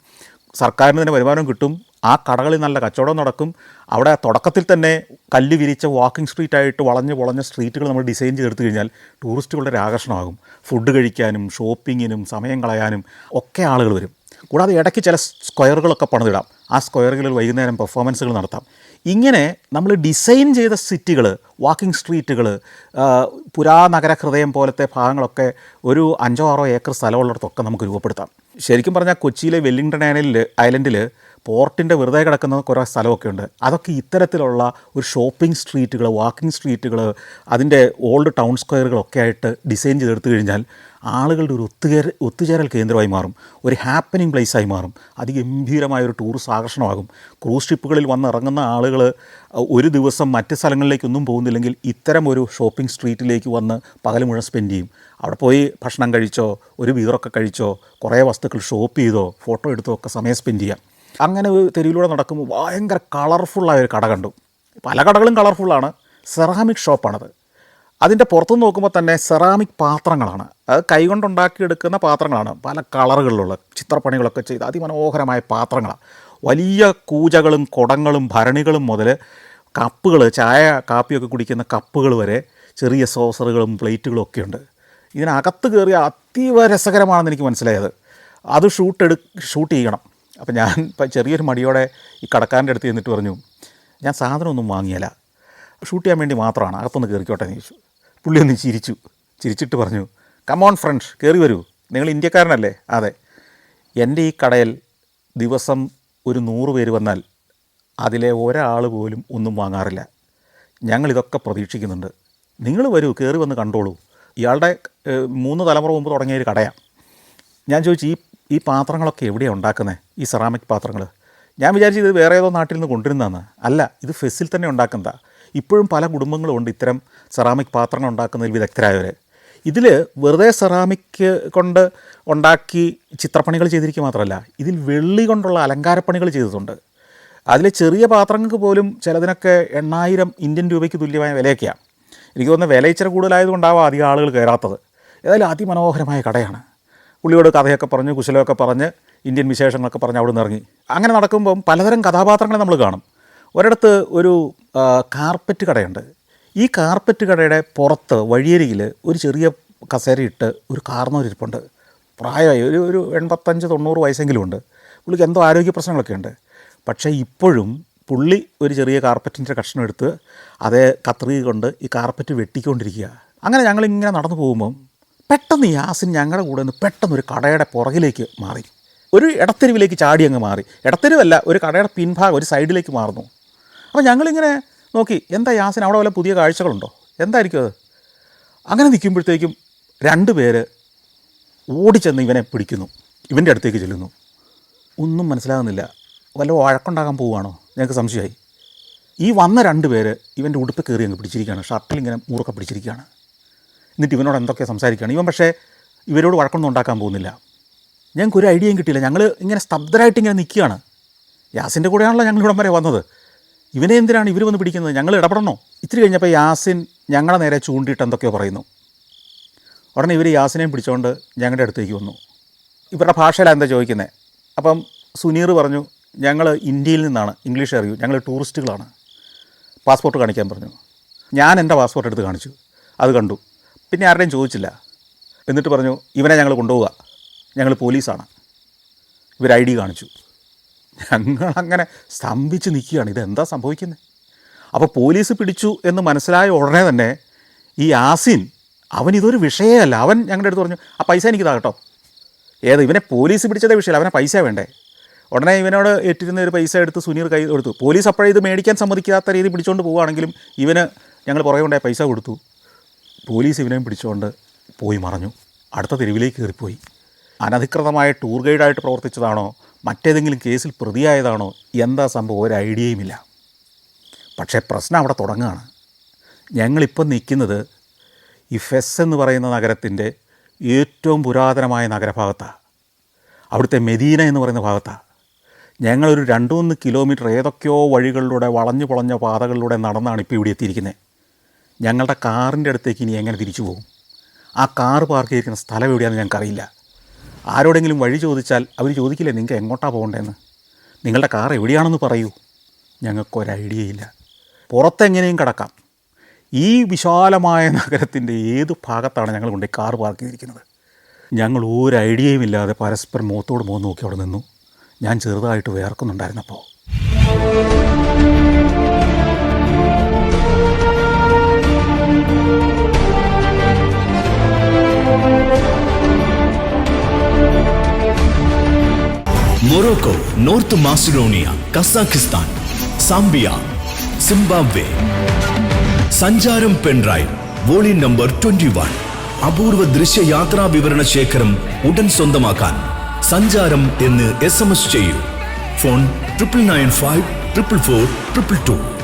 സർക്കാരിന് തന്നെ വരുമാനവും കിട്ടും. ആ കടകളിൽ നല്ല കച്ചവടം നടക്കും. അവിടെ തുടക്കത്തിൽ തന്നെ കല്ല് വിരിച്ച വാക്കിംഗ് സ്ട്രീറ്റായിട്ട് വളഞ്ഞ സ്ട്രീറ്റുകൾ നമ്മൾ ഡിസൈൻ ചെയ്തെടുത്തു കഴിഞ്ഞാൽ ടൂറിസ്റ്റുകളുടെ ഒരു ആകർഷണമാകും. ഫുഡ് കഴിക്കാനും ഷോപ്പിങ്ങിനും സമയം കളയാനും ഒക്കെ ആളുകൾ വരും. കൂടാതെ ഇടയ്ക്ക് ചില സ്ക്വയറുകളൊക്കെ പണിതിടാം. ആ സ്ക്വയറുകളിൽ വൈകുന്നേരം പെർഫോമൻസുകൾ നടത്താം. ഇങ്ങനെ നമ്മൾ ഡിസൈൻ ചെയ്ത സിറ്റികൾ, വാക്കിംഗ് സ്ട്രീറ്റുകൾ, പുരാനഗര ഹൃദയം പോലത്തെ ഭാഗങ്ങളൊക്കെ ഒരു 5-6 ഏക്കർ സ്ഥലമുള്ളിടത്തൊക്കെ നമുക്ക് രൂപപ്പെടുത്താം. ശരിക്കും പറഞ്ഞാൽ കൊച്ചിയിലെ വെല്ലിംഗ്ടൺ ഐലൻഡിൽ പോർട്ടിൻ്റെ വെറുതെ കിടക്കുന്ന കുറേ സ്ഥലമൊക്കെ ഉണ്ട്. അതൊക്കെ ഇത്തരത്തിലുള്ള ഒരു ഷോപ്പിംഗ് സ്ട്രീറ്റുകൾ, വാക്കിംഗ് സ്ട്രീറ്റുകൾ, അതിൻ്റെ ഓൾഡ് ടൗൺ സ്ക്വയറുകളൊക്കെ ആയിട്ട് ഡിസൈൻ ചെയ്തെടുത്തു കഴിഞ്ഞാൽ ആളുകളുടെ ഒരു ഒത്തുചേരൽ കേന്ദ്രമായി മാറും, ഒരു ഹാപ്പനിങ് പ്ലേസായി മാറും, അതിഗംഭീരമായൊരു ടൂറിസ്റ്റ് ആകർഷണമാകും. ക്രൂസ് ഷിപ്പുകളിൽ വന്നിറങ്ങുന്ന ആളുകൾ ഒരു ദിവസം മറ്റ് സ്ഥലങ്ങളിലേക്കൊന്നും പോകുന്നില്ലെങ്കിൽ ഇത്തരം ഒരു ഷോപ്പിംഗ് സ്ട്രീറ്റിലേക്ക് വന്ന് പകൽ മുഴുവൻ സ്പെൻഡ് ചെയ്യും. അവിടെ പോയി ഭക്ഷണം കഴിച്ചോ, ഒരു ബീറൊക്കെ കഴിച്ചോ, കുറേ വസ്തുക്കൾ ഷോപ്പ് ചെയ്തോ, ഫോട്ടോ എടുത്തോ ഒക്കെ സമയം സ്പെൻഡ് ചെയ്യാം. അങ്ങനെ ഒരു തെരുവിലൂടെ നടക്കുമ്പോൾ ഭയങ്കര കളർഫുള്ളായ ഒരു കട കണ്ടു. പല കടകളും കളർഫുള്ളാണ്. സെറാമിക് ഷോപ്പാണത്. അതിൻ്റെ പുറത്തുനിന്ന് നോക്കുമ്പോൾ തന്നെ സെറാമിക് പാത്രങ്ങളാണ്, അത് കൈകൊണ്ടുണ്ടാക്കിയെടുക്കുന്ന പാത്രങ്ങളാണ്, പല കളറുകളിലുള്ള ചിത്രപ്പണികളൊക്കെ ചെയ്ത് അതിമനോഹരമായ പാത്രങ്ങളാണ്. വലിയ കൂജകളും കുടങ്ങളും ഭരണികളും മുതൽ കപ്പുകൾ, ചായ കാപ്പിയൊക്കെ കുടിക്കുന്ന കപ്പുകൾ വരെ, ചെറിയ സോസറുകളും പ്ലേറ്റുകളും ഒക്കെ ഉണ്ട്. ഇതിനകത്ത് കയറിയ അതീവ രസകരമാണെന്ന് എനിക്ക് മനസ്സിലായത്. അത് ഷൂട്ട് ചെയ്യണം. അപ്പോൾ ഞാൻ ഇപ്പം ചെറിയൊരു മടിയോടെ ഈ കടക്കാരൻ്റെ അടുത്ത് ചെന്നിട്ട് പറഞ്ഞു, ഞാൻ സാധനമൊന്നും വാങ്ങിയല്ല, ഷൂട്ട് ചെയ്യാൻ വേണ്ടി മാത്രമാണ്, അകത്തൊന്ന് കയറിക്കോട്ടെ എന്ന് ചോദിച്ചു. പുള്ളി ഒന്ന് ചിരിച്ചിട്ട് പറഞ്ഞു, കമോൺ ഫ്രണ്ട്സ്, കയറി വരൂ, നിങ്ങൾ ഇന്ത്യക്കാരനല്ലേ? അതെ, എൻ്റെ ഈ കടയിൽ ദിവസം ഒരു 100 പേര് വന്നാൽ അതിലെ ഒരാൾ പോലും ഒന്നും വാങ്ങാറില്ല. ഞങ്ങളിതൊക്കെ പ്രതീക്ഷിക്കുന്നുണ്ട്. നിങ്ങൾ വരൂ, കയറി വന്ന് കണ്ടോളൂ. ഇയാളുടെ 3 തലമുറ മുമ്പ് തുടങ്ങിയ ഒരു കടയാണ്. ഞാൻ ചോദിച്ചു, ഈ പാത്രങ്ങളൊക്കെ എവിടെയാണ് ഉണ്ടാക്കുന്നത്, ഈ സെറാമിക് പാത്രങ്ങൾ? ഞാൻ വിചാരിച്ചു ഇത് വേറെ ഏതോ നാട്ടിൽ നിന്ന് കൊണ്ടുവരുന്നതാണ്. അല്ല, ഇത് ഫെസ്സിൽ തന്നെ ഉണ്ടാക്കുന്നതാണ്. ഇപ്പോഴും പല കുടുംബങ്ങളും ഉണ്ട് ഇത്തരം സെറാമിക് പാത്രങ്ങൾ ഉണ്ടാക്കുന്നതിൽ വിദഗ്ധരായവർ. ഇതിൽ വെറുതെ സെറാമിക് കൊണ്ട് ഉണ്ടാക്കി ചിത്രപ്പണികൾ ചെയ്തിരിക്കുക മാത്രമല്ല, ഇതിൽ വെള്ളി കൊണ്ടുള്ള അലങ്കാരപ്പണികൾ ചെയ്തിട്ടുണ്ട്. അതിലെ ചെറിയ പാത്രങ്ങൾക്ക് പോലും ചിലതിനൊക്കെ 8000 ഇന്ത്യൻ രൂപയ്ക്ക് തുല്യമായ വിലയൊക്കെയാണ്. എനിക്ക് തോന്നുന്ന വില ഇച്ചിരി കൂടുതലായതുകൊണ്ടാവാം അധികം ആളുകൾ കയറാത്തത്. ഏതായാലും അതിമനോഹരമായ കടയാണ്. പുള്ളിയോട് കഥയൊക്കെ പറഞ്ഞ് കുശലമൊക്കെ പറഞ്ഞ് ഇന്ത്യൻ വിശേഷങ്ങളൊക്കെ പറഞ്ഞ് അവിടെ നിന്ന് ഇറങ്ങി. അങ്ങനെ നടക്കുമ്പം പലതരം കഥാപാത്രങ്ങളെ നമ്മൾ കാണും. ഒരിടത്ത് ഒരു കാർപ്പറ്റ് കടയുണ്ട്. ഈ കാർപ്പറ്റ് കടയുടെ പുറത്ത് വഴിയരികിൽ ഒരു ചെറിയ കസേരയിട്ട് ഒരു കാർന്നോരിപ്പുണ്ട്. പ്രായമായി ഒരു 85-90 വയസ്സെങ്കിലും ഉണ്ട്. പുള്ളിക്ക് എന്തോ ആരോഗ്യ പ്രശ്നങ്ങളൊക്കെ ഉണ്ട്. പക്ഷേ ഇപ്പോഴും പുള്ളി ഒരു ചെറിയ കാർപ്പറ്റിൻ്റെ കഷ്ണം എടുത്ത് അതേ കത്രിക കൊണ്ട് ഈ കാർപ്പറ്റ് വെട്ടിക്കൊണ്ടിരിക്കുക. അങ്ങനെ ഞങ്ങളിങ്ങനെ നടന്നു പോകുമ്പം പെട്ടെന്ന് യാസിൻ ഞങ്ങളുടെ കൂടെ നിന്ന് പെട്ടെന്ന് ഒരു കടയുടെ പുറകിലേക്ക് മാറി, ഒരു ഇടത്തെരുവിലേക്ക് ചാടി അങ്ങ് മാറി. ഇടത്തെരുവല്ല, ഒരു കടയുടെ പിൻഭാഗം ഒരു സൈഡിലേക്ക് മാറുന്നു. അപ്പോൾ ഞങ്ങളിങ്ങനെ നോക്കി, എന്താ യാസിൻ, അവിടെ വല്ല പുതിയ കാഴ്ചകളുണ്ടോ, എന്തായിരിക്കും അത്? അങ്ങനെ നിൽക്കുമ്പോഴത്തേക്കും 2 പേര് ഓടിച്ചെന്ന് ഇവനെ പിടിക്കുന്നു, ഇവൻ്റെ അടുത്തേക്ക് ചെല്ലുന്നു. ഒന്നും മനസ്സിലാകുന്നില്ല. വല്ല വഴക്കുണ്ടാകാൻ പോവുകയാണോ? ഞങ്ങൾക്ക് സംശയമായി. ഈ വന്ന 2 പേര് ഇവൻ്റെ ഉടുപ്പ് കയറി അങ്ങ് പിടിച്ചിരിക്കുകയാണ്, ഷർട്ടിലിങ്ങനെ മുറുക്കെ പിടിച്ചിരിക്കുകയാണ്. എന്നിട്ട് ഇവനോട് എന്തൊക്കെ സംസാരിക്കുകയാണ്. ഇവൻ പക്ഷേ ഇവരോട് വഴക്കൊന്നും ഉണ്ടാക്കാൻ പോകുന്നില്ല. ഞങ്ങൾക്കൊരു ഐഡിയയും കിട്ടിയില്ല. ഞങ്ങൾ ഇങ്ങനെ സ്തബ്ധരായിട്ട് ഇങ്ങനെ നിൽക്കുകയാണ്. യാസിൻ്റെ കൂടെയാണല്ലോ ഞങ്ങൾ ഇവിടം വരെ വന്നത്. ഇവനെ എന്തിനാണ് ഇവർ വന്ന് പിടിക്കുന്നത്? ഞങ്ങൾ ഇടപെടണോ? ഇത്തിരി കഴിഞ്ഞപ്പോൾ യാസിൻ ഞങ്ങളുടെ നേരെ ചൂണ്ടിയിട്ട് എന്തൊക്കെയോ പറയുന്നു. ഉടനെ ഇവർ യാസിനെയും പിടിച്ചുകൊണ്ട് ഞങ്ങളുടെ അടുത്തേക്ക് വന്നു. ഇവരുടെ ഭാഷയിലാണ് എന്താ ചോദിക്കുന്നത്. അപ്പം സുനീർ പറഞ്ഞു, ഞങ്ങൾ ഇന്ത്യയിൽ നിന്നാണ്, ഇംഗ്ലീഷ് അറിയൂ, ഞങ്ങൾ ടൂറിസ്റ്റുകളാണ്, പാസ്പോർട്ട് കാണിക്കാൻ പറഞ്ഞു. ഞാൻ എൻ്റെ പാസ്പോർട്ട് എടുത്ത് കാണിച്ചു, അത് കണ്ടു. പിന്നെ ആരുടെയും ചോദിച്ചില്ല. എന്നിട്ട് പറഞ്ഞു, ഇവനെ ഞങ്ങൾ കൊണ്ടുപോവുക, ഞങ്ങൾ പോലീസാണ്. ഇവർ ID കാണിച്ചു. ഞങ്ങളങ്ങനെ സ്തംഭിച്ച് നിൽക്കുകയാണ്, ഇതെന്താ സംഭവിക്കുന്നത്? അപ്പോൾ പോലീസ് പിടിച്ചു എന്ന് മനസ്സിലായ ഉടനെ തന്നെ ഈ യാസിൻ, അവനിതൊരു വിഷയമല്ല, അവൻ ഞങ്ങളുടെ അടുത്ത് പറഞ്ഞു, ആ പൈസ എനിക്ക് താ കേട്ടോ. ഇവനെ പോലീസ് പിടിച്ചതേ വിഷയമല്ല, അവനെ പൈസ വേണ്ടേ. ഉടനെ ഇവനോട് ഏറ്റിരുന്ന ഒരു പൈസ എടുത്ത് സുനീർ കൈ കൊടുത്തു. പോലീസ് അപ്പോഴേ ഇത് മേടിക്കാൻ സമ്മതിക്കാത്ത രീതി പിടിച്ചുകൊണ്ട് പോവുകയാണെങ്കിലും ഇവന് ഞങ്ങൾ പുറകെ കൊണ്ടേ പൈസ കൊടുത്തു. പോലീസ് ഇവനെയും പിടിച്ചുകൊണ്ട് പോയി മറഞ്ഞു, അടുത്ത തെരുവിലേക്ക് കയറിപ്പോയി. അനധികൃതമായ ടൂർ ഗൈഡായിട്ട് പ്രവർത്തിച്ചതാണോ, മറ്റേതെങ്കിലും കേസിൽ പ്രതിയായതാണോ, എന്താ സംഭവം ഒരു ഐഡിയയുമില്ല. പക്ഷേ പ്രശ്നം അവിടെ തുടങ്ങുകയാണ്. ഞങ്ങളിപ്പം നിൽക്കുന്നത് ഈ ഫെസ് എന്ന് പറയുന്ന നഗരത്തിൻ്റെ ഏറ്റവും പുരാതനമായ നഗരഭാഗത്താണ്. അവിടുത്തെ മെദീന എന്ന് പറയുന്ന ഭാഗത്താണ്. ഞങ്ങളൊരു 2-3 കിലോമീറ്റർ ഏതൊക്കെയോ വഴികളിലൂടെ വളഞ്ഞു പൊളഞ്ഞ പാതകളിലൂടെ നടന്നാണ് ഇപ്പോൾ ഇവിടെ എത്തിയിരിക്കുന്നത്. ഞങ്ങളുടെ കാറിൻ്റെ അടുത്തേക്ക് ഇനി എങ്ങനെ തിരിച്ചു പോകും? ആ കാറ് പാർക്ക് ചെയ്തിരിക്കുന്ന സ്ഥലം എവിടെയാണെന്ന് ഞങ്ങൾക്കറിയില്ല. ആരോടെങ്കിലും വഴി ചോദിച്ചാൽ അവർ ചോദിക്കില്ലേ നിങ്ങൾക്ക് എങ്ങോട്ടാണ് പോകേണ്ടതെന്ന്? നിങ്ങളുടെ കാർ എവിടെയാണെന്ന് പറയൂ. ഞങ്ങൾക്കൊരു ഐഡിയയില്ല. പുറത്തെങ്ങനെയും കിടക്കാം. ഈ വിശാലമായ നഗരത്തിൻ്റെ ഏത് ഭാഗത്താണ് ഞങ്ങൾ കൊണ്ട് കാർ പാർക്ക് ചെയ്തിരിക്കുന്നത്? ഞങ്ങൾ ഒരു ഐഡിയയും ഇല്ലാതെ പരസ്പരം മുഖത്തോട് മുഖം നോക്കി അവിടെ നിന്നു. ഞാൻ ചെറുതായിട്ട് വേർക്കുന്നുണ്ടായിരുന്നപ്പോൾ. Morocco, North Macedonia, Kazakhstan, Zambia, Zimbabwe. Sancharam pendrive volume number 21. അപൂർവ ദൃശ്യ യാത്രാ വിവരണ ശേഖരം ഉടൻ സ്വന്തമാക്കാൻ സഞ്ചാരം എന്ന് SMS ചെയ്യൂ. ഫോൺ 9995 444 222.